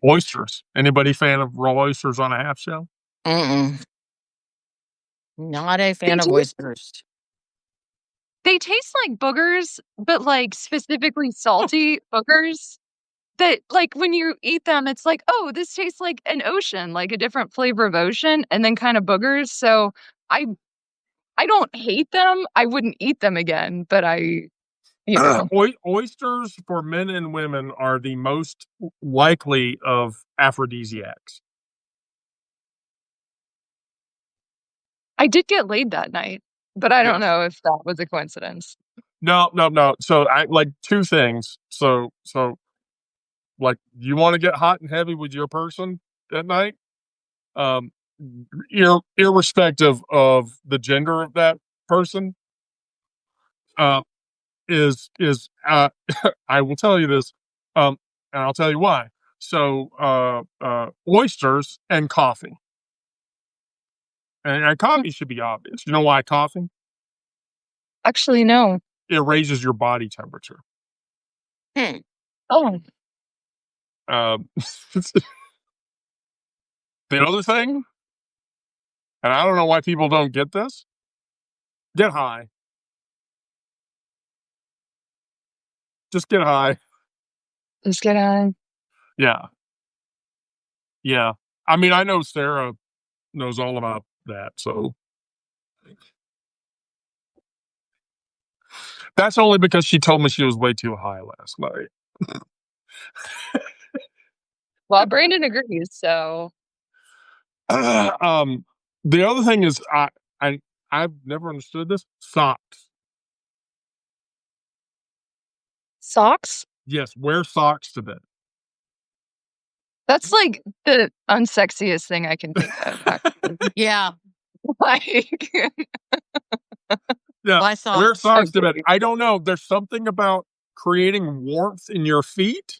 oysters. Anybody fan of raw oysters on a half shell? Mm-mm. Not a They fan of taste oysters. they taste like boogers, but, like, specifically salty boogers that, like, when you eat them, it's like, "Oh, this tastes like an ocean, like a different flavor of ocean," and then kinda boogers, so I I don't hate them, I wouldn't eat them again, but you know. Oysters for men and women are the most likely of aphrodisiacs. I did get laid that night, but I don't Yes. know if that was a coincidence. No, no, no. So I like two things. So like you want to get hot and heavy with your person at night, um, irrespective of the gender of that person, uh, is I will tell you this, um, and I'll tell you why. So oysters and coffee, and coffee should be obvious. You know why coffee? Actually, no. It raises your body temperature. Hmm. Oh, Um, the other thing, and I don't know why people don't get this, get high. Just get high. let's get on. Yeah. Yeah. I mean, I know Sarah knows all about that. So that's only because she told me she was way too high last night. Well, Brandon agrees, so um, the other thing is, I, I've never understood this. Socks. socks? Yes, wear socks to bed. That's, like, the unsexiest thing I can think of, actually. Yeah. Like, Yeah, Why wear socks? socks to bed. okay. I don't know. There's something about creating warmth in your feet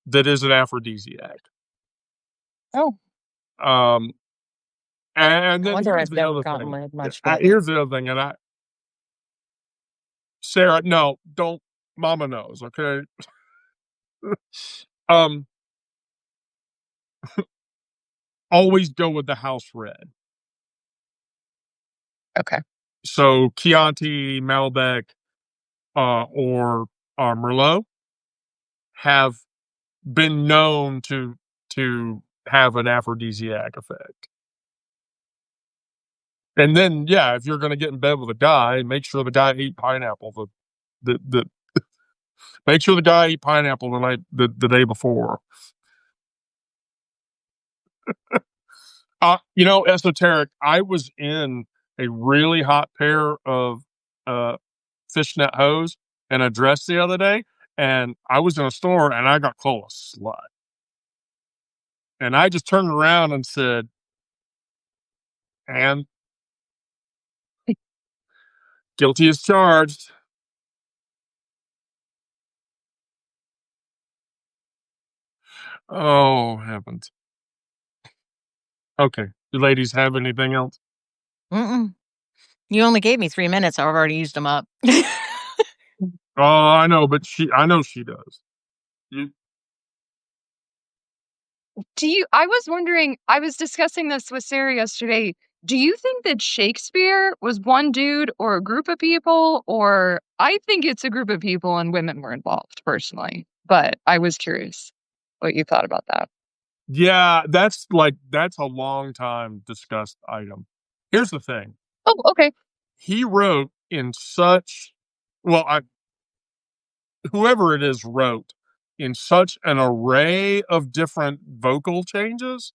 that is an aphrodisiac. Oh, Um, and I then wonder here's I've the never other gotten thing. laid much with. Here's the other thing, and Sarah, no, don't. Mama knows, okay? Um, always go with the house red. okay. So Chianti, Malbec, or Merlot have been known to have an aphrodisiac effect. And then, yeah, if you're going to get in bed with a guy, make sure the guy ate pineapple. The make sure the guy ate pineapple the day before. Esoteric. I was in a really hot pair of uh, fishnet hose and a dress the other day, and I was in a store and I got called a slut. And I just turned around and said, and guilty as charged. Oh, heavens. Okay. Do ladies have anything else? Mm-mm. You only gave me 3 minutes. I've already used them up. Oh, I know, but I know she does. You, I was wondering, I was discussing this with Sarah yesterday. Do you think that Shakespeare was one dude or a group of people? Or I think it's a group of people and women were involved personally, but I was curious what you thought about that. yeah, that's a long time discussed item. Here's the thing. Oh, okay. He wrote in such, well, whoever it is wrote in such an array of different vocal changes,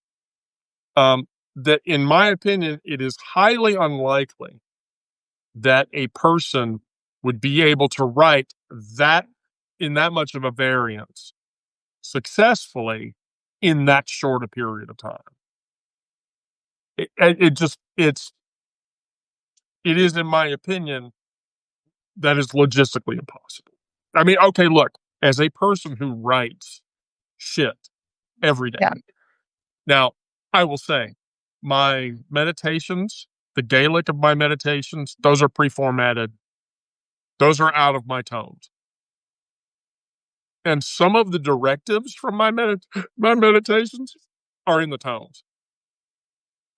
that in my opinion, it is highly unlikely that a person would be able to write that in that much of a variance successfully in that short a period of time. It is, in my opinion, that is logistically impossible. I mean, okay, look, as a person who writes shit every day. Yeah. Now, I will say, my meditations, the Gaelic of my meditations, those are pre-formatted. Those are out of my tones. And some of the directives from my meditations are in the tones.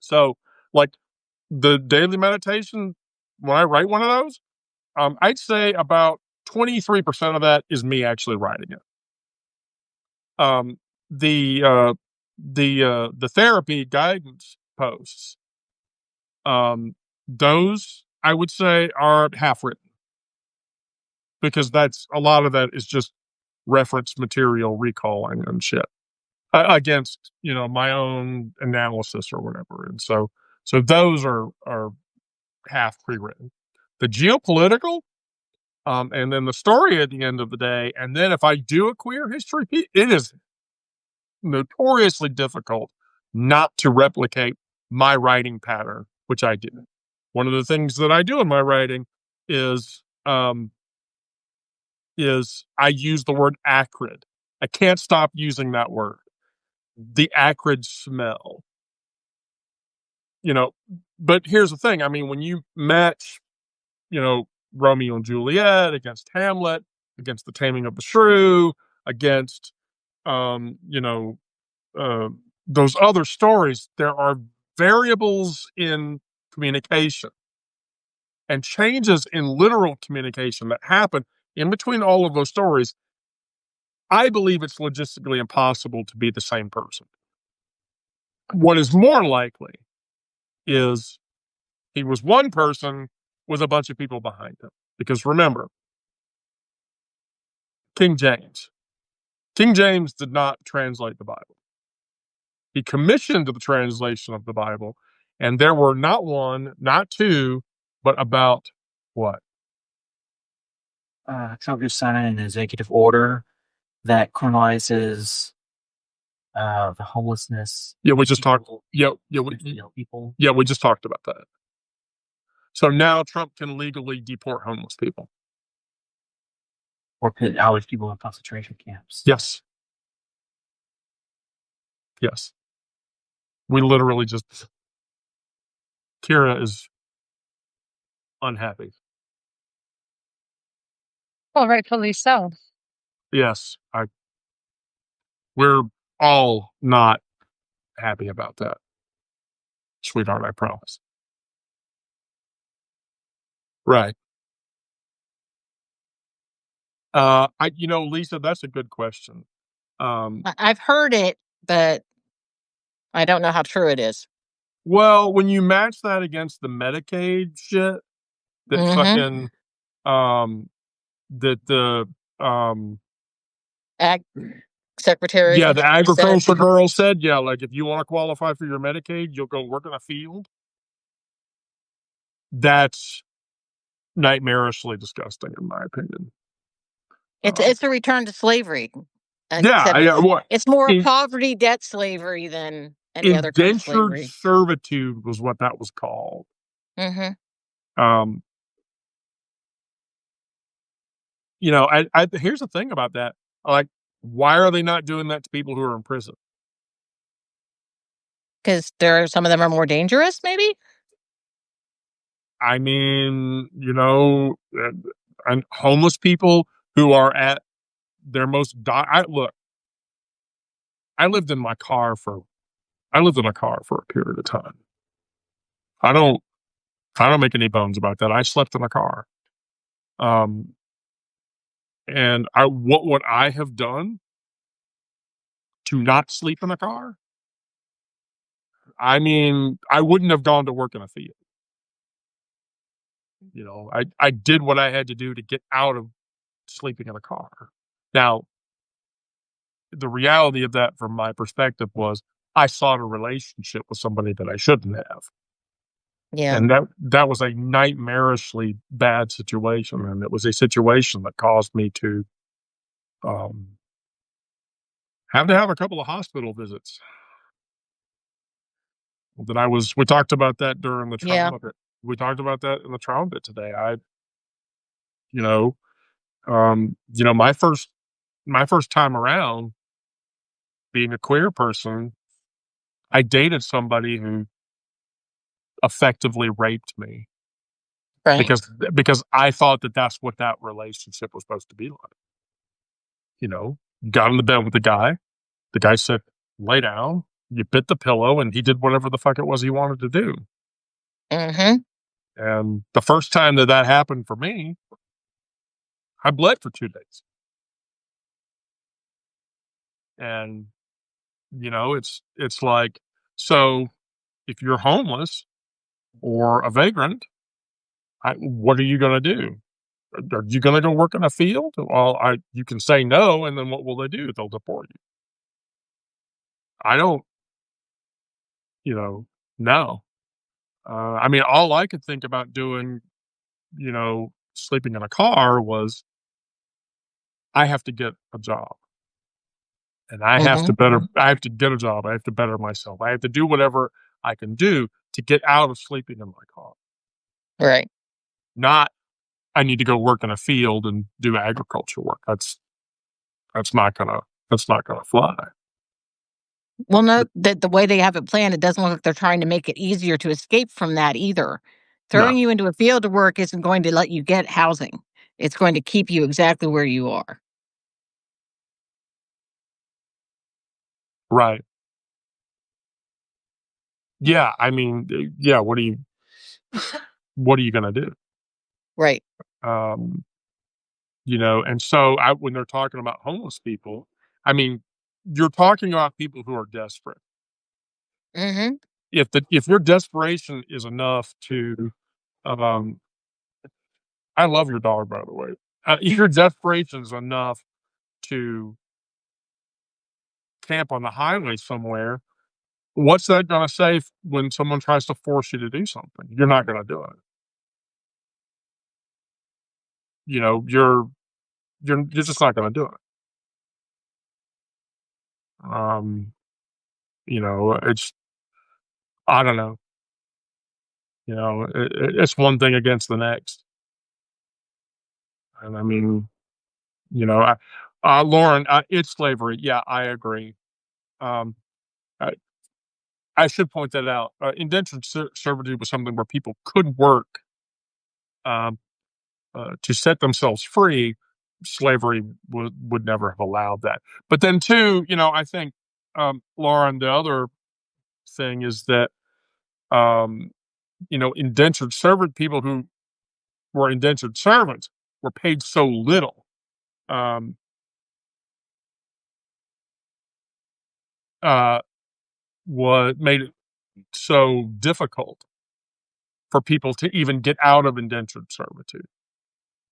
So, like the daily meditation, when I write one of those, I'd say about 23% of that is me actually writing it. Um, the therapy guidance posts, those I would say are half written, because that's a lot of that is just reference material recalling and shit, against my own analysis or whatever. And so those are half pre-written. The geopolitical, and then the story at the end of the day, and then if I do a queer history piece, it is notoriously difficult not to replicate my writing pattern, which I do. One of the things that I do in my writing is I use the word acrid. I can't stop using that word. The acrid smell. But here's the thing. I mean, when you match, Romeo and Juliet against Hamlet, against The Taming of the Shrew, against you know, those other stories, there are variables in communication and changes in literal communication that happen in between all of those stories. I believe it's logistically impossible to be the same person. What is more likely is he was one person with a bunch of people behind him. Because remember, King James. King James did not translate the Bible. He commissioned the translation of the Bible, and there were not one, not two, but about what? Congress signed an executive order that criminalizes the homelessness. Yeah, we just talked. People, Yeah, people. yeah, we just talked about that. So now Trump can legally deport homeless people. Or put out people in concentration camps. Yes. Yes. We literally just. Kira is unhappy. Well, rightfully so. Yes, we're all not happy about that, sweetheart. I promise. Right. Lisa, that's a good question. I've heard it, but I don't know how true it is. Well, when you match that against the Medicaid shit that fucking, that the, Ag Secretary. yeah, the said- agriculture girl said, yeah, like if you want to qualify for your Medicaid, you'll go work in a field. That's nightmarishly disgusting, in my opinion. It's a return to slavery. Yeah, what? It's more poverty, debt slavery than any other kind of Indentured slavery. servitude was what that was called. Mm-hmm. Here's the thing about that. Like, Why are they not doing that to people who are in prison? Because some of them are more dangerous, maybe? I mean, and homeless people who are at their most look, I lived in a car for a period of time. I don't make any bones about that. I slept in a car. And what would I have done to not sleep in a car? I mean, I wouldn't have gone to work in a field. I did what I had to do to get out of sleeping in a car. Now, the reality of that from my perspective was I sought a relationship with somebody that I shouldn't have. Yeah. And that was a nightmarishly bad situation. And it was a situation that caused me to have to have a couple of hospital visits. We talked about that during the Yeah. trauma bit. We talked about that in the trauma bit today. You know, my first time around being a queer person, I dated somebody who effectively raped me Right. because I thought that that's what that relationship was supposed to be like. Got in the bed with the guy. The guy said, "Lay down." You bit the pillow, and he did whatever the fuck it was he wanted to do. Mm-hmm. And the first time that happened for me, I bled for 2 days. And it's like, so if you're homeless or a vagrant, what are you going to do? Are you going to go work in a field? Well, you can say no, and then what will they do? They'll deport you. I don't, no. I mean, all I could think about doing, sleeping in a car was I have to get a job, and Mm-hmm. I have to get a job. I have to better myself. I have to do whatever I can do to get out of sleeping in my car. Right. Not, I need to go work in a field and do agriculture work. That's not gonna fly. Well, no, that the way they have it planned, it doesn't look like they're trying to make it easier to escape from that either. No, Throwing you into a field of work isn't going to let you get housing. It's going to keep you exactly where you are. right? Yeah, I mean, yeah. What are you gonna do? Right. Um, and so when they're talking about homeless people, I mean, you're talking about people who are desperate. Mm-hmm. If your desperation is enough to, um, I love your dog, by the way. If your desperation is enough to camp on the highway somewhere, what's that going to say when someone tries to force you to do something? You're not going to do it. You're just not going to do it. It's, I don't know. It's one thing against the next. And I mean, Lauren, it's slavery. Yeah, I agree. Um, I, I should point that out. Indentured servitude was something where people could work um, to set themselves free. Slavery would never have allowed that. But then, too, I think, Lauren, the other thing is that, um, indentured servant people who were indentured servants were paid so little. Um, uh, what made it so difficult for people to even get out of indentured servitude.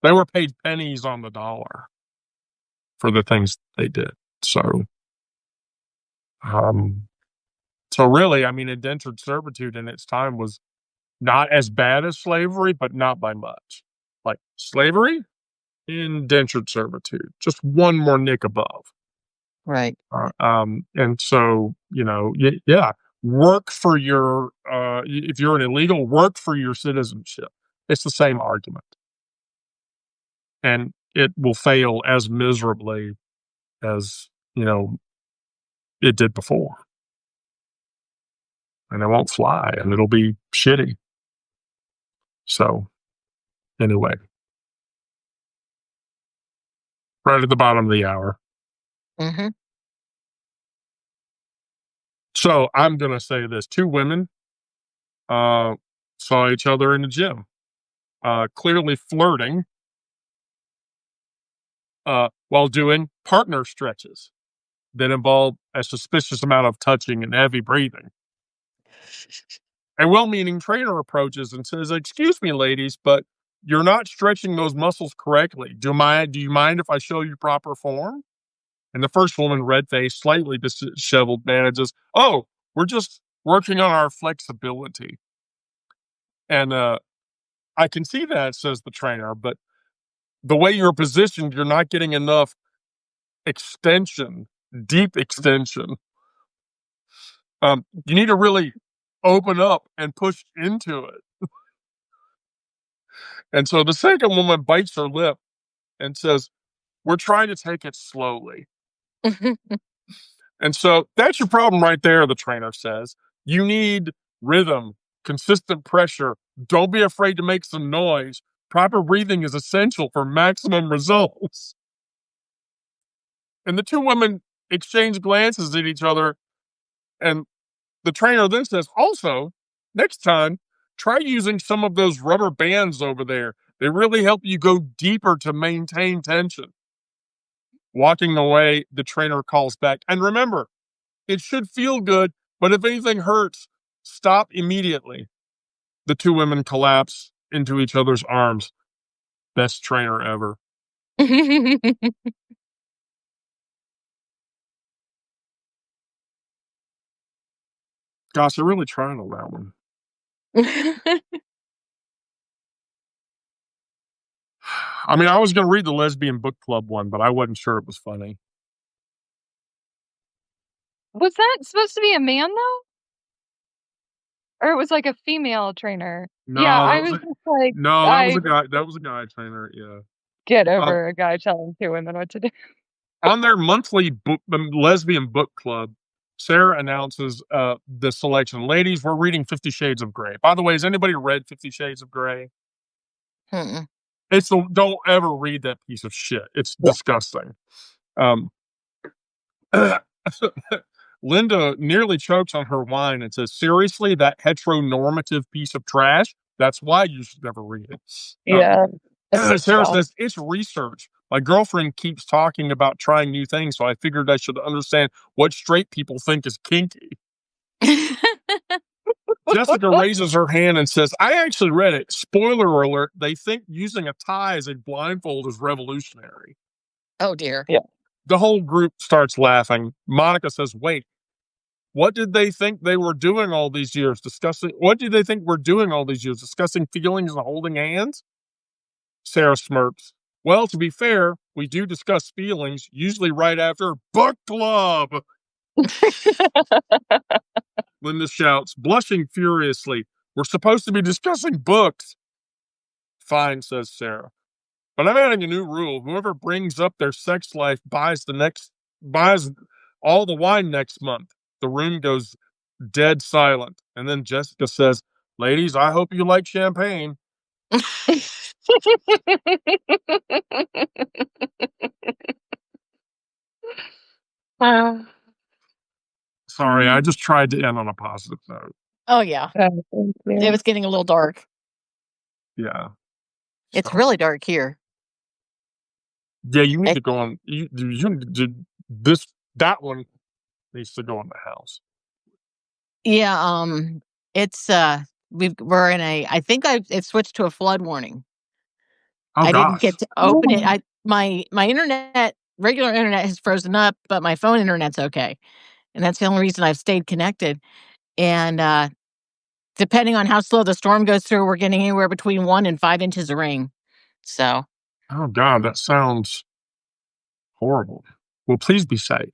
They were paid pennies on the dollar for the things they did. Um, so really, I mean, indentured servitude in its time was not as bad as slavery, but not by much. Like slavery, indentured servitude, just one more nick above. Right. And so, yeah, work for your, if you're an illegal, work for your citizenship. It's the same argument. And it will fail as miserably as, it did before. And it won't fly, and it'll be shitty. So, anyway. Right at the bottom of the hour. Mm-hmm. So, I'm going to say this. 2 women saw each other in the gym, clearly flirting while doing partner stretches that involve a suspicious amount of touching and heavy breathing. A well-meaning trainer approaches and says, "Excuse me, ladies, but you're not stretching those muscles correctly. Do you mind if I show you proper form?" And the first woman, red-faced, slightly disheveled, manages, "Oh, we're just working on our flexibility." And I can see that, says the trainer, but the way you're positioned, you're not getting enough extension, deep extension. You need to really open up and push into it. And so the second woman bites her lip and says, "We're trying to take it slowly." And so that's your problem right there, the trainer says. You need rhythm, consistent pressure. Don't be afraid to make some noise. Proper breathing is essential for maximum results. And the 2 women exchange glances at each other. And the trainer then says, "Also, next time, try using some of those rubber bands over there. They really help you go deeper to maintain tension." Walking away, the trainer calls back, "And remember, it should feel good, but if anything hurts, stop immediately." The 2 women collapse into each other's arms. Best trainer ever. Gosh, I really tried on that one. I mean, I was going to read the lesbian book club one, but I wasn't sure it was funny. Was that supposed to be a man though? Or it was like a female trainer? No, Yeah, that I was was just like, no, that was I a guy. That was a guy trainer. Yeah. get over a guy telling 2 women what to do. On their monthly lesbian book club, Sarah announces the selection. Ladies, we're reading 50 Shades of Grey. By the way, has anybody read 50 Shades of Grey? Mm-mm. Don't ever read that piece of shit. It's disgusting. Linda nearly chokes on her wine and says, "Seriously, that heteronormative piece of trash? That's why you should never read it." Yeah. Sarah says, "It's research. My girlfriend keeps talking about trying new things, so I figured I should understand what straight people think is kinky." Jessica raises her hand and says, "I actually read it. Spoiler alert, they think using a tie as a blindfold is revolutionary." Oh dear. Yeah. The whole group starts laughing. Monica says, "Wait, what did they think they were doing all these years? What did they think we're doing all these years? Discussing feelings and holding hands?" Sarah smirks. "Well, to be fair, we do discuss feelings, usually right after book club." Linda shouts, blushing furiously, "We're supposed to be discussing books." "Fine," says Sarah. "But I'm adding a new rule. Whoever brings up their sex life buys all the wine next month." The room goes dead silent. And then Jessica says, "Ladies, I hope you like champagne." Sorry, I just tried to end on a positive note. Oh yeah. It was getting a little dark. Yeah. It's So, really dark here. yeah, you need to go on. You need to, that one needs to go in the house. Yeah, it's we're in a I think it switched to a flood warning. Oh, I didn't gosh. get to open it. My internet, regular internet has frozen up, but my phone internet's okay. And that's the only reason I've stayed connected. And depending on how slow the storm goes through, we're getting anywhere between 1 and 5 inches of rain. So, Oh, God, that sounds horrible. Well, please be safe.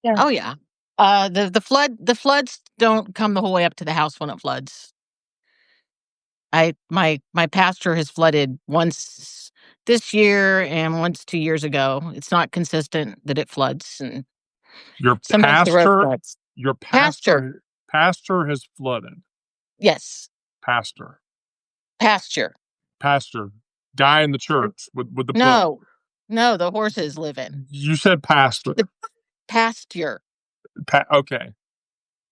Yeah. oh yeah. The floods don't come the whole way up to the house when it floods. My pasture has flooded once this year and once 2 years ago. It's not consistent that it floods, and Your sometimes the road floods. Pasture. pastor has flooded. Yes, Pastor. pasture. Pastor. Guy in the church with the book. No, the horses live in. You said pastor. The pasture. Okay.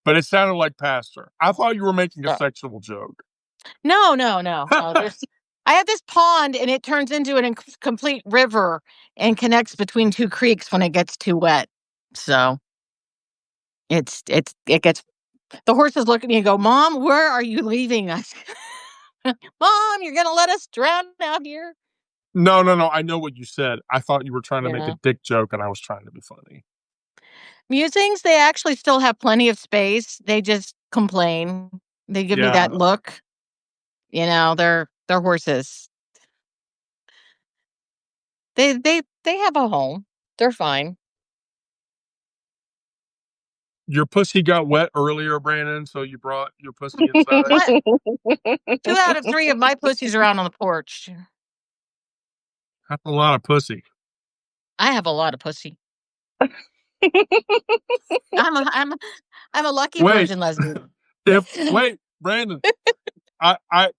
But it sounded like pastor. I thought you were making a No. sexual joke. No. I have this pond, and it turns into an complete river and connects between two creeks when it gets too wet. So it gets, the horses look at me and go, "Mom, where are you leaving us? Mom, you're gonna let us drown out here?" No. I know what you said. I thought you were trying to make Yeah. a dick joke, and I was trying to be funny. Musings, they actually still have plenty of space. They just complain. They give me Yeah. that look. They're horses. They have a home. They're fine. Your pussy got wet earlier, Brandon, so you brought your pussy inside. 2 out of 3 of my pussies are out on the porch. That's a lot of pussy. I have a lot of pussy. I'm a lucky virgin lesbian. Wait, Brandon.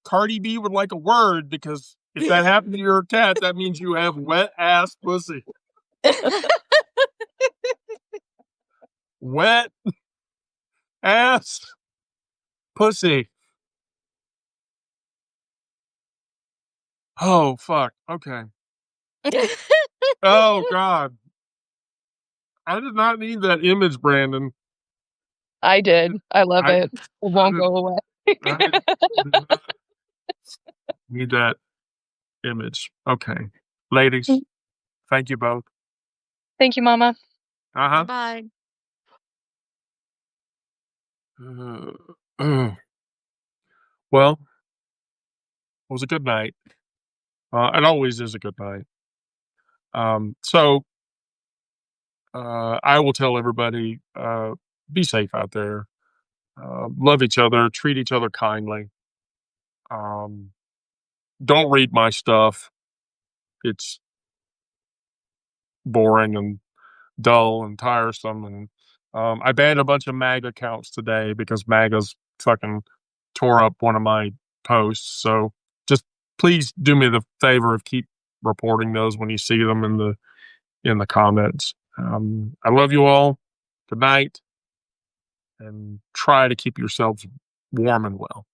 Cardi B would like a word, because if that happened to your cat, that means you have wet ass pussy. Wet ass pussy. Oh fuck. Okay. Oh God. I did not need that image, Brandon. I did. I love I- it. It won't go away. I did not need that image. Okay. Ladies, thank you both. Thank you, Mama. Uh-huh. Bye. Well, it was a good night. It always is a good night. So I will tell everybody, be safe out there. Love each other. Treat each other kindly. Don't read my stuff. It's boring and dull and tiresome. And I banned a bunch of MAGA accounts today because MAGA's fucking tore up one of my posts. So just please do me the favor of keep reporting those when you see them in the comments. I love you all. Good night, and try to keep yourselves warm and well.